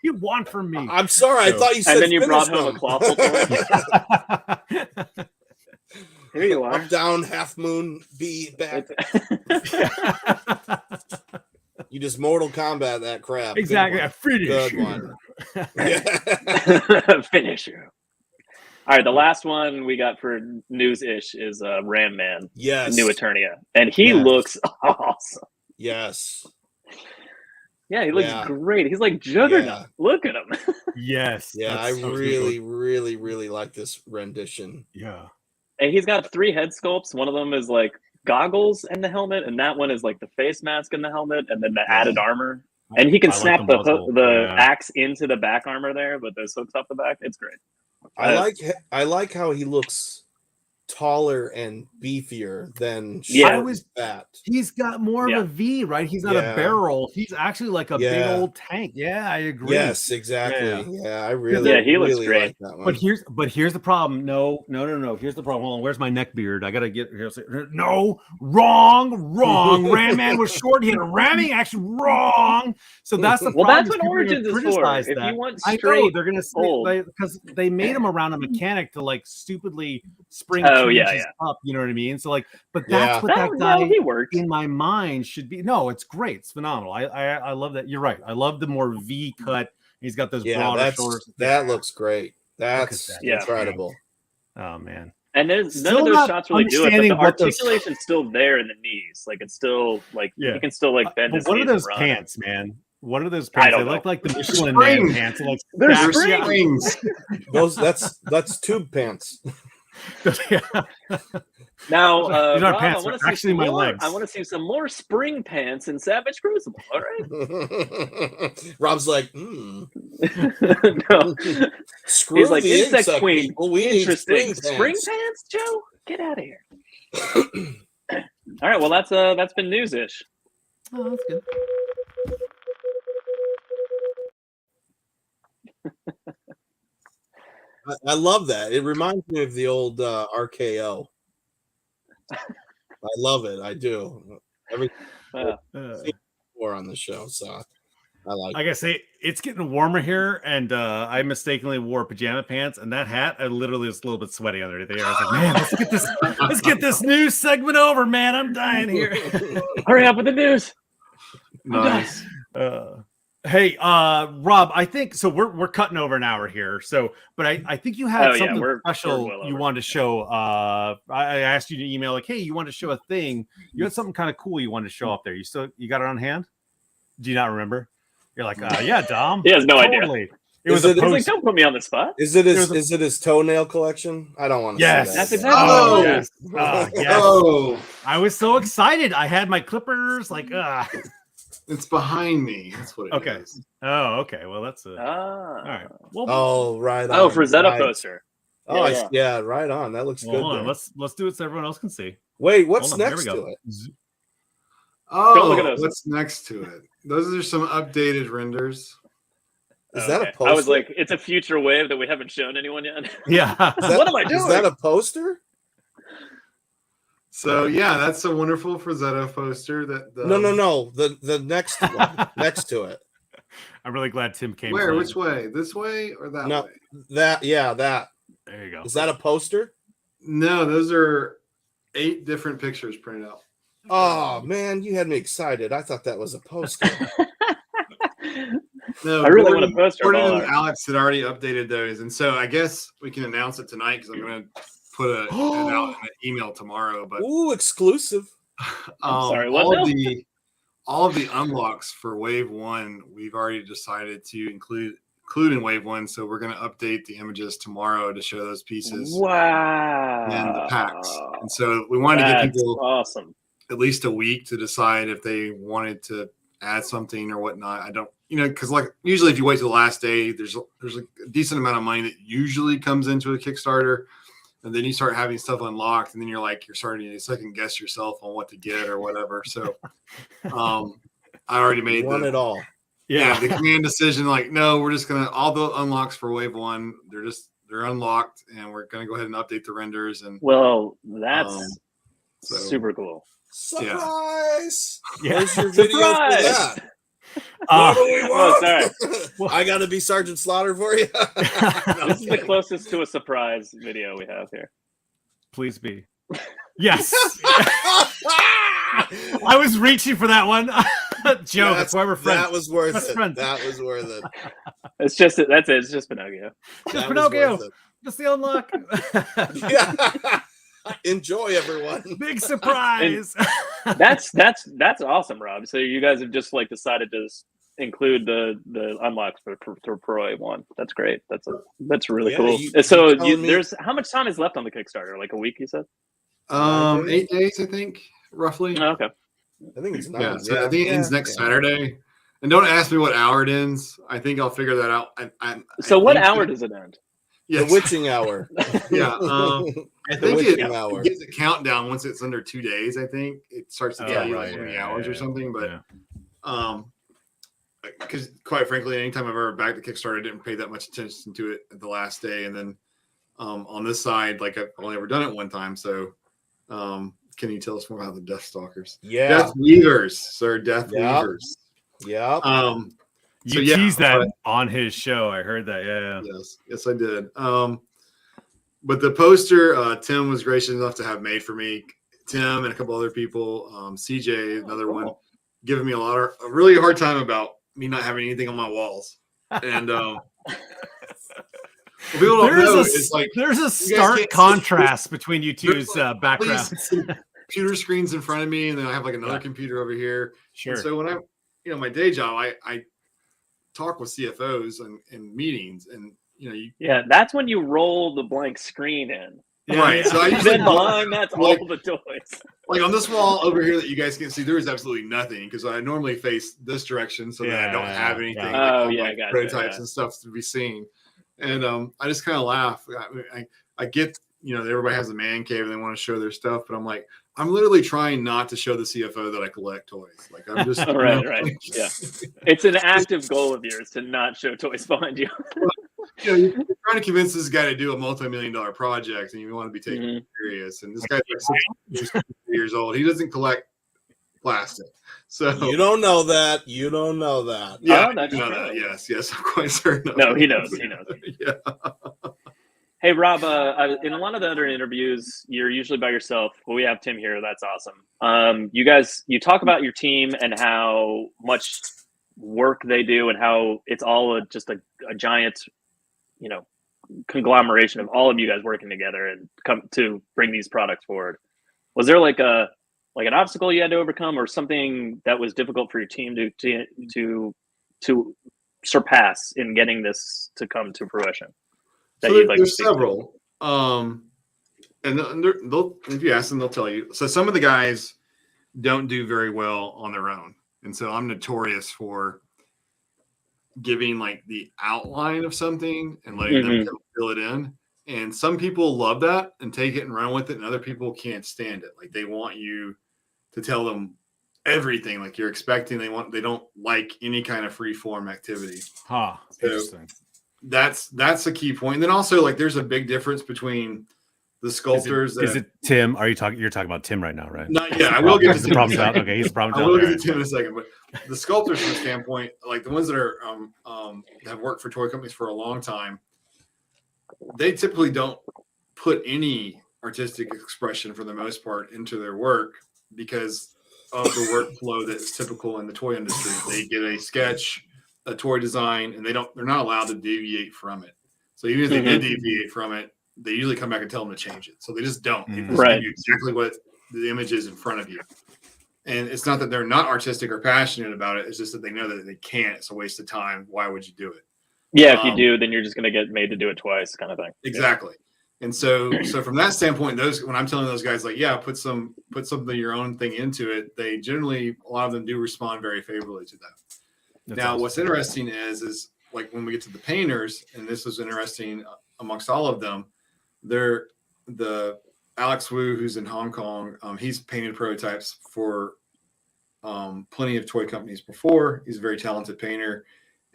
you want from me? I'm sorry, I thought you said. And then you brought home a Clawful toy. Here you are. Up, down, half moon, be back. You just Mortal Kombat that crap. Exactly. A finish. Good one. Finisher. All right, the last one we got for news-ish is Ram Man. Yes. New Eternia. And he looks awesome. Yes. Yeah, he looks great. He's like Juggernaut. Yeah. Look at him. Yes. Yeah, I really like this rendition. Yeah. And he's got 3 head sculpts. One of them is like goggles and the helmet, and that one is like the face mask and the helmet, and then the added armor. And he can snap the axe into the back armor there, but those hooks off the back. It's great. I like how he looks taller and beefier than fat. He's got more of a V, right? He's not a barrel. He's actually like a big old tank. Yeah, I agree. Yes, exactly. Yeah, I really he looks great. like that one. But here's the problem. No. Here's the problem. Hold on. Where's my neck beard? I gotta get here. No, wrong. Ram Man was short. He had a ramming action. Wrong. So that's the problem. Well, that's what Origins is for. If you want straight, I know they're gonna say because they made him around a mechanic to like stupidly spring. Up, you know what I mean? So like, but that's what that guy in my mind should be. No, it's great. It's phenomenal. I love that. You're right. I love the more V cut. He's got those broader shoulders. That looks great. That's incredible. Oh man. And there's none of those shots really do it, but the articulation's still there in the knees. Like it's still like you can still like bend his knees. What are those pants, man? What are those pants? They look like the Michelin Man pants. Like they're springs. Those that's tube pants. Now, Rob, pants, my legs. I want to see some more spring pants in Savage Crucible. All right. Rob's like, no. Screw He's like the insect queen. People. We interesting. Spring pants, Joe? Get out of here. All right. Well, that's been news-ish. Oh, that's good. I love that. It reminds me of the old RKO. I love it. I do. Every before on the show. So Like I say, it's getting warmer here, and I mistakenly wore pajama pants, and that hat, I literally was a little bit sweaty underneath there. I was like, man, let's get this news segment over, man. I'm dying here. Hurry up with the news. Nice. Hey, Rob, I think so. We're cutting over an hour here. So, but I think you had something special you wanted to show. I asked you to email like, hey, you want to show a thing? You had something kind of cool you wanted to show up there. You got it on hand? Do you not remember? You're like, yeah, Dom. He has no idea. It was a post. Like, don't put me on the spot. Is it his toenail collection? I don't want to. Yes, see that. That's exactly. Oh, yes. Yes. Oh, I was so excited. I had my clippers. Like, it's behind me. That's what it is. Oh, okay. Well, that's all right. Well, right. Oh, Frazetta poster. Oh, yeah, right on. That looks good. Hold on. Let's do it so everyone else can see. Wait, what's next to it? Oh, what's next to it? Those are some updated renders. Is that a poster? I was like, it's a future wave that we haven't shown anyone yet. Yeah. What am I doing? Is that a poster? So yeah, that's a wonderful Frazetta poster. No. The next one, next to it. I'm really glad Tim came. Where? Which way? This way or that way? That. There you go. Is that a poster? No, those are 8 different pictures printed out. Oh man, you had me excited. I thought that was a poster. No, I really want a poster. Gordon and Alex had already updated those, and so I guess we can announce it tonight because I'm going to put it out in an email tomorrow. But exclusive. Sorry, all of the unlocks for Wave 1, we've already decided to include in Wave 1. So we're going to update the images tomorrow to show those pieces. Wow. And the packs. And so we wanted to give people awesome. At least a week to decide if they wanted to add something or whatnot. I don't, because like usually if you wait till the last day, there's a decent amount of money that usually comes into a Kickstarter, and then you start having stuff unlocked, and then you're starting to second guess yourself on what to get or whatever. So, I already made it all. Yeah, the command decision. Like, no, we're just gonna all the unlocks for Wave 1. They're unlocked, and we're gonna go ahead and update the renders. And that's super cool. Surprise! Yeah. Where's your video for that? What do we want? I got to be Sergeant Slaughter for you. This is the closest to a surprise video we have here. Please be. Yes. I was reaching for that one. Joe, that's why we're friends. That was worth it. That was worth it. It's just that's it. It's just Pinocchio. Just Pinocchio. Just the unlock. Yeah. Enjoy, everyone. Big surprise. That's awesome, Rob. So you guys have just decided to include the unlocks for Pro A1. That's great. That's really cool. There's how much time is left on the Kickstarter? Like a week, you said? 8 days, I think, roughly. Oh, okay. I think it's 9. Yeah, so I think it ends next Saturday. And don't ask me what hour it ends. I think I'll figure that out. What hour does it end? Yes. The witching hour. Yeah. I think it gives a countdown once it's under 2 days. I think it starts to tell you how many hours or something. But because quite frankly, anytime I've ever backed the Kickstarter, I didn't pay that much attention to it at the last day. And then on this side, I've only ever done it one time. So can you tell us more about the Death Stalkers? Yeah. Death Weavers, sir. Death Weavers. Yeah. You teased that on his show. I heard that. Yeah. Yes, I did. But the poster, Tim was gracious enough to have made for me. Tim and a couple other people, CJ, another one, giving me a really hard time about me not having anything on my walls. And people don't know. It's like there's a stark contrast between you two's backgrounds. Computer screens in front of me, and then I have another computer over here. Sure. And so when my day job, I talk with CFOs and meetings, and that's when you roll the blank screen in. Right. So I usually that's all the toys. Like on this wall over here that you guys can see, there is absolutely nothing because I normally face this direction so that I don't have anything. Prototypes and stuff to be seen. And I just kind of laugh. I get, everybody has a man cave and they want to show their stuff, but I'm like, I'm literally trying not to show the CFO that I collect toys. Like I'm just right. Yeah. It's an active goal of yours to not show toys behind you. You're trying to convince this guy to do a multi-million-dollar project, and you want to be taken serious. And this guy's like 63 years old. He doesn't collect plastic. So you don't know that. You don't know that. Yeah, Oh, that's I know true. that. Yes, I'm quite certain. of No, it. he knows. He knows. Yeah. Hey, Rob, in a lot of the other interviews, you're usually by yourself. Well, we have Tim here. That's awesome. You talk about your team and how much work they do and how it's all just a giant, conglomeration of all of you guys working together and come to bring these products forward. Was there like an obstacle you had to overcome or something that was difficult for your team to surpass in getting this to come to fruition? So there's several. And they'll, if you ask them, they'll tell you. So some of the guys don't do very well on their own. And so I'm notorious for giving like the outline of something and letting them fill it in. And some people love that and take it and run with it. And other people can't stand it. Like they want you to tell them everything like you're expecting. They don't like any kind of free form activity. Huh. So, Interesting. That's a key point. And then also like there's a big difference between the sculptors. Is it Tim? You're talking about Tim right now, right? Not yet. I will get to the problems out. Okay, he's the problem. I will get to Tim in a second. But the sculptors from the standpoint, like the ones that are have worked for toy companies for a long time, they typically don't put any artistic expression for the most part into their work because of the workflow that is typical in the toy industry. They get a sketch, a toy design, and they're not allowed to deviate from it. So even if they did deviate from it, they usually come back and tell them to change it. So they just don't. They just give you exactly what the image is in front of you. And it's not that they're not artistic or passionate about it. It's just that they know that they can't. It's a waste of time. Why would you do it? Yeah, if you do, then you're just going to get made to do it twice, kind of thing. Exactly. Yeah. And so from that standpoint, when I'm telling those guys, like, yeah, put something your own thing into it, they generally, a lot of them do respond very favorably to that. That's now, awesome. what's interesting is like when we get to the painters, and this was interesting amongst all of them, the Alex Wu, who's in Hong Kong, he's painted prototypes for plenty of toy companies before. He's a very talented painter,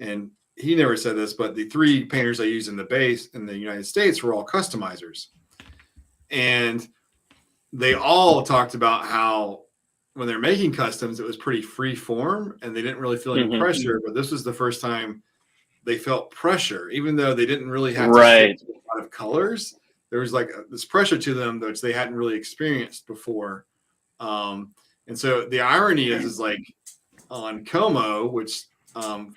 and he never said this, but the 3 painters I use in the base in the United States were all customizers, and they all talked about how when they're making customs, it was pretty free form, and they didn't really feel any pressure. But this was the first time they felt pressure, even though they didn't really have to shoot a lot of colors. There was like this pressure to them, which they hadn't really experienced before. And so the irony is like on Como, which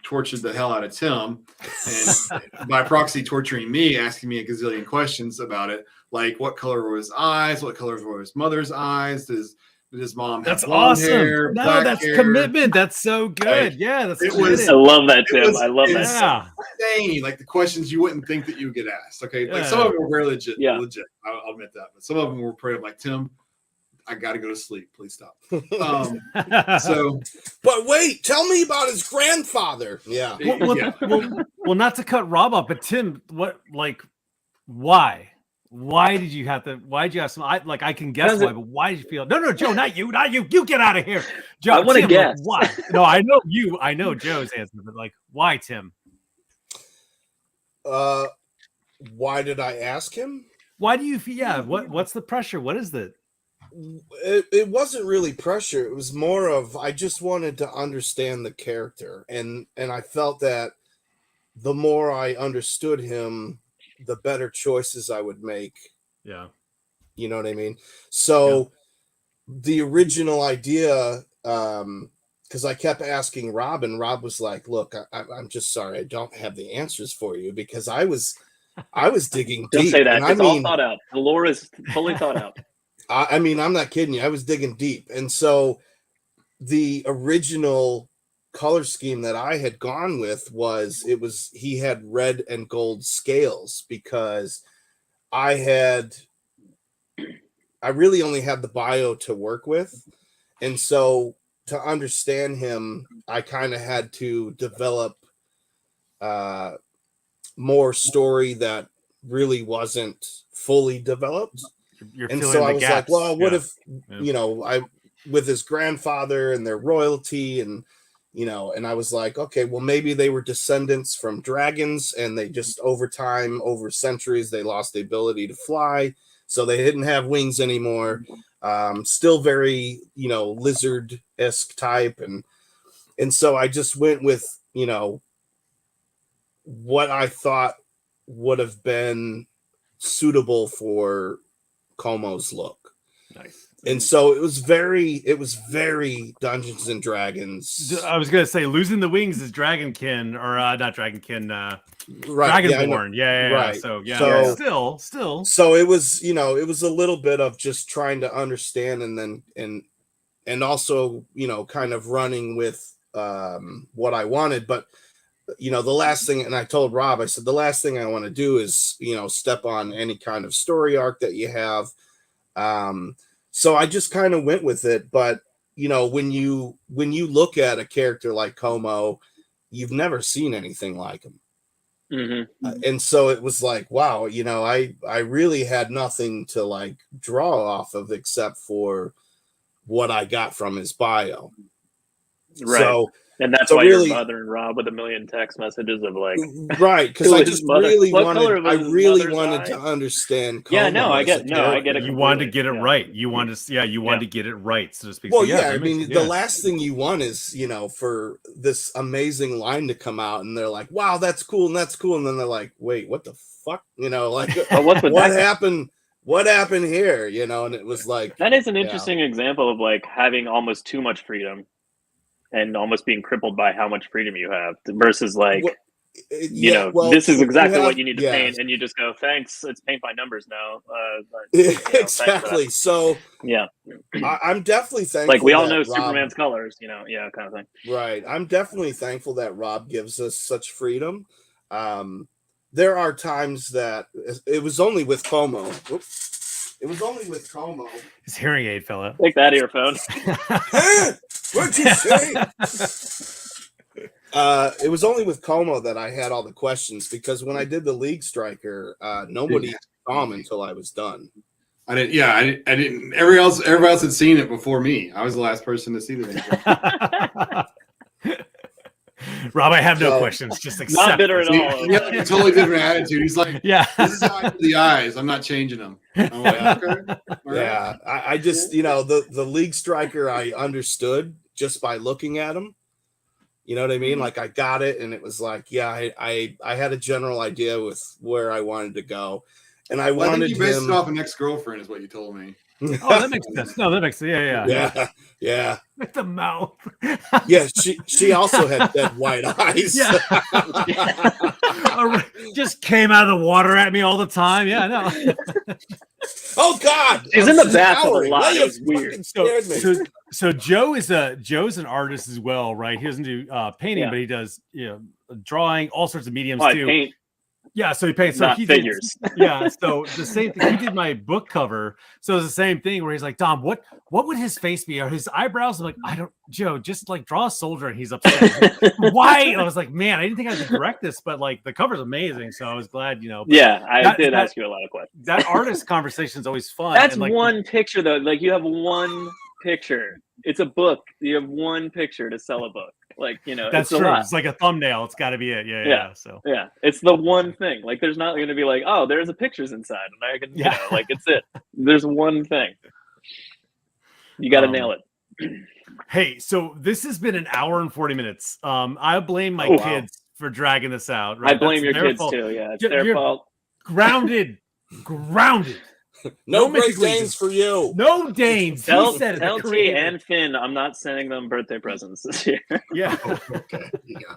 tortured the hell out of Tim, and by proxy torturing me, asking me a gazillion questions about it, like what color were his eyes, what color were his mother's eyes, did his mom have blonde hair, no, that's hair? Commitment. That's so good. Yeah, that's it was. I love that, Tim. I love that. Yeah. Insane, like the questions you wouldn't think that you would get asked. Okay, like some of them were very legit. Legit. I'll admit that, but some of them were pretty like, Tim, I got to go to sleep. Please stop. But wait, tell me about his grandfather. Yeah. Well, not to cut Rob off, but Tim, why? Why did you have some? I can guess why, but why did you feel? No, Joe, not you. You get out of here, Joe. I want to guess why. No, I know you. I know Joe's answer, but why, Tim? Why did I ask him? Why do you feel? Yeah. What's the pressure? What is that? It wasn't really pressure. It was more of I just wanted to understand the character, and I felt that the more I understood him, the better choices I would make. Yeah. You know what I mean? So the original idea, because I kept asking Rob, and Rob was like, look, I'm just sorry, I don't have the answers for you, because I was digging deep. Don't say that. It's all mean, thought out. The lore is fully thought out. I mean, I'm not kidding you. I was digging deep. And so the original color scheme that I had gone with he had red and gold scales, because I really only had the bio to work with. And so to understand him, I kind of had to develop more story that really wasn't fully developed. And so I was like, well, what if, with his grandfather and their royalty and I was like, okay, well, maybe they were descendants from dragons, and they just over time, over centuries, they lost the ability to fly. So they didn't have wings anymore. Still very, lizard-esque type. And so I just went with, what I thought would have been suitable for Como's look. Nice. And so it was very Dungeons and Dragons. I was gonna say losing the wings is Dragonkin, or not Dragonkin, right? Dragonborn. Yeah, right. So yeah, so, still. So it was, it was a little bit of just trying to understand, and also, kind of running with what I wanted. But the last thing, and I told Rob, I said the last thing I want to do is step on any kind of story arc that you have. So I just kind of went with it. But when you look at a character like Como, you've never seen anything like him. Mm-hmm. And so it was like, wow, I really had nothing to like draw off of except for what I got from his bio. Right. So, and that's why you're bothering Rob with a million text messages of like, right? Because I just really wanted to understand. Como I get it. You wanted to get it right. You wanted to get it right, so to speak. Well, so, I mean, the last thing you want is for this amazing line to come out, and they're like, "Wow, that's cool," and then they're like, "Wait, what the fuck?" Like, what happened? What happened here? And it was like that is an interesting example of like having almost too much freedom. And almost being crippled by how much freedom you have versus like, this is exactly what you need to paint. And you just go, thanks. It's paint by numbers now. Exactly. So yeah, I'm definitely thankful. Like we all know Superman's colors, kind of thing. Right. I'm definitely thankful that Rob gives us such freedom. There are times that it was only with Como. It was only with Como. His hearing aid fell out. Take that earphone. What'd you say? It was only with Como that I had all the questions, because when I did the League Striker, nobody saw him until I was done. I didn't. Yeah, I didn't. Everybody else had seen it before me. I was the last person to see the thing. Rob, I have no questions. Just accept. Not bitter at all. Yeah, totally different attitude. He's like, yeah, this is how I do the eyes. I'm not changing them. I'm like, okay. Yeah, I just, the League Striker, I understood just by looking at him. You know what I mean? Like I got it, and it was like, I had a general idea with where I wanted to go, and I wanted think you based it off an ex-girlfriend, is what you told me. Oh, that makes sense. No, that makes sense. Yeah. With the mouth. Yeah, she also had dead white eyes. Yeah. Just came out of the water at me all the time. Yeah, no. Oh God, she's in the bathtub a lot. It was weird. So Joe's an artist as well, right? He doesn't do painting, but he does drawing, all sorts of mediums too. Paint. Yeah, so he paints. So he figures. So the same thing. He did my book cover. So it's the same thing where he's like, Dom, what would his face be? Or his eyebrows? I'm like, Joe, just like draw a soldier, and he's upset. Why? I was like, man, I didn't think I had to direct this, but like the cover's amazing. So I was glad, Yeah, I did ask you a lot of questions. That artist conversation is always fun. That's one picture though. Like you have one picture. It's a book. You have one picture to sell a book. Like, that's true. It's like a thumbnail. It's got to be it. Yeah. So it's the one thing. Like, there's not going to be like, oh, there's a pictures inside, and I can, like it's it. There's one thing. You got to nail it. Hey, so this has been an hour and 40 minutes. I blame my kids for dragging this out. Right? I blame your kids too. Yeah, it's their fault. Grounded. No Great Danes for you. No Danes. Tell T and Finn I'm not sending them birthday presents this year. Yeah. Okay. Yeah.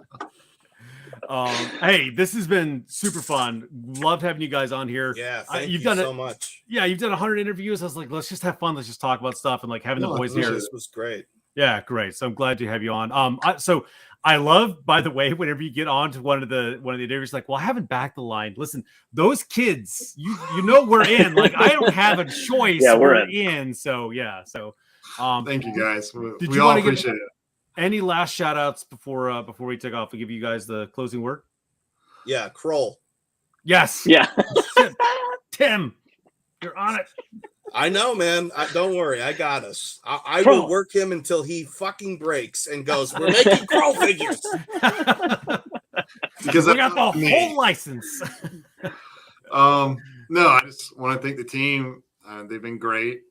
Hey, this has been super fun. Loved having you guys on here. Yeah, thank you so much. Yeah, you've done 100 interviews. I was like, let's just have fun. Let's just talk about stuff, and like having the boys here. This was great. Yeah, great. So I'm glad to have you on. So I love, by the way, whenever you get on to one of the interviews, like, well, I haven't backed the line. Listen, those kids, you know we're in. Like, I don't have a choice. Yeah, we're in. So yeah. So thank you guys. Did we you all appreciate it. Any last shout outs before we take off and give you guys the closing word? Yeah, Kroll. Yes. Yeah. Tim, you're on it. I know, man. Don't worry. I got us. I will work him until he fucking breaks and goes, we're making Kroll figures. Because we got the whole license. No, I just want to thank the team. They've been great.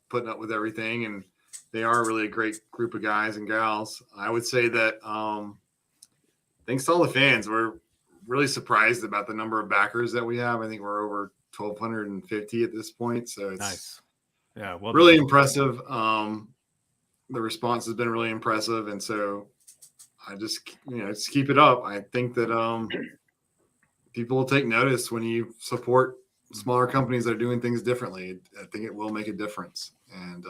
putting up with everything, and they are really a great group of guys and gals. I would say that thanks to all the fans, we're really surprised about the number of backers that we have. I think we're over 1,250 at this point, so it's Nice. Yeah, well, really impressive. The response has been really impressive, and so I just just keep it up. I think that people will take notice when you support smaller companies that are doing things differently. I think it will make a difference, and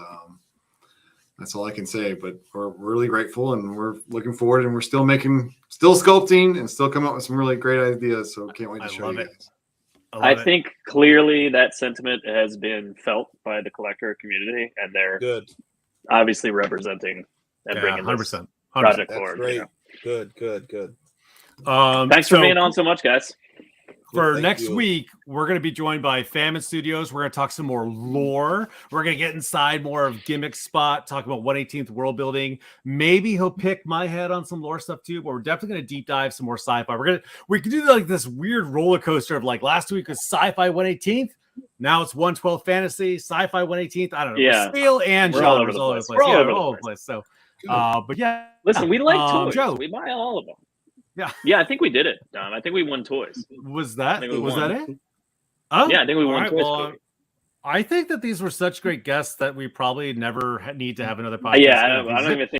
that's all I can say. But we're really grateful, and we're looking forward, and we're still sculpting, and still coming up with some really great ideas. So can't wait to show you guys. I think clearly that sentiment has been felt by the collector community, and they're Good. obviously representing and bringing 100%. this project That's forward. great. You know? Good. Thanks for being on so much, guys. For Thank next you. week, we're going to be joined by Famine Studios. We're going to talk some more lore. We're going to get inside more of Gimmick Spot, talk about 1/18th world building. Maybe he'll pick my head on some lore stuff too, but we're definitely going to deep dive some more sci-fi. We can do like this weird roller coaster of like last week was sci-fi 1/18th. Now it's 1/12 fantasy, sci-fi 1/18th. I don't know. Yeah. Scale and We're all genres over the place. Yeah, We're all over we're the all over the place. So, but yeah. Listen, we like toys. Joe. We buy all of them. Yeah. I think we did it, Dom. I think we won toys. Was that I think we was won. that it? Oh, Yeah, I think we all won right, toys. well, I think that these were such great guests that we probably never need to have another podcast. Yeah, I don't even think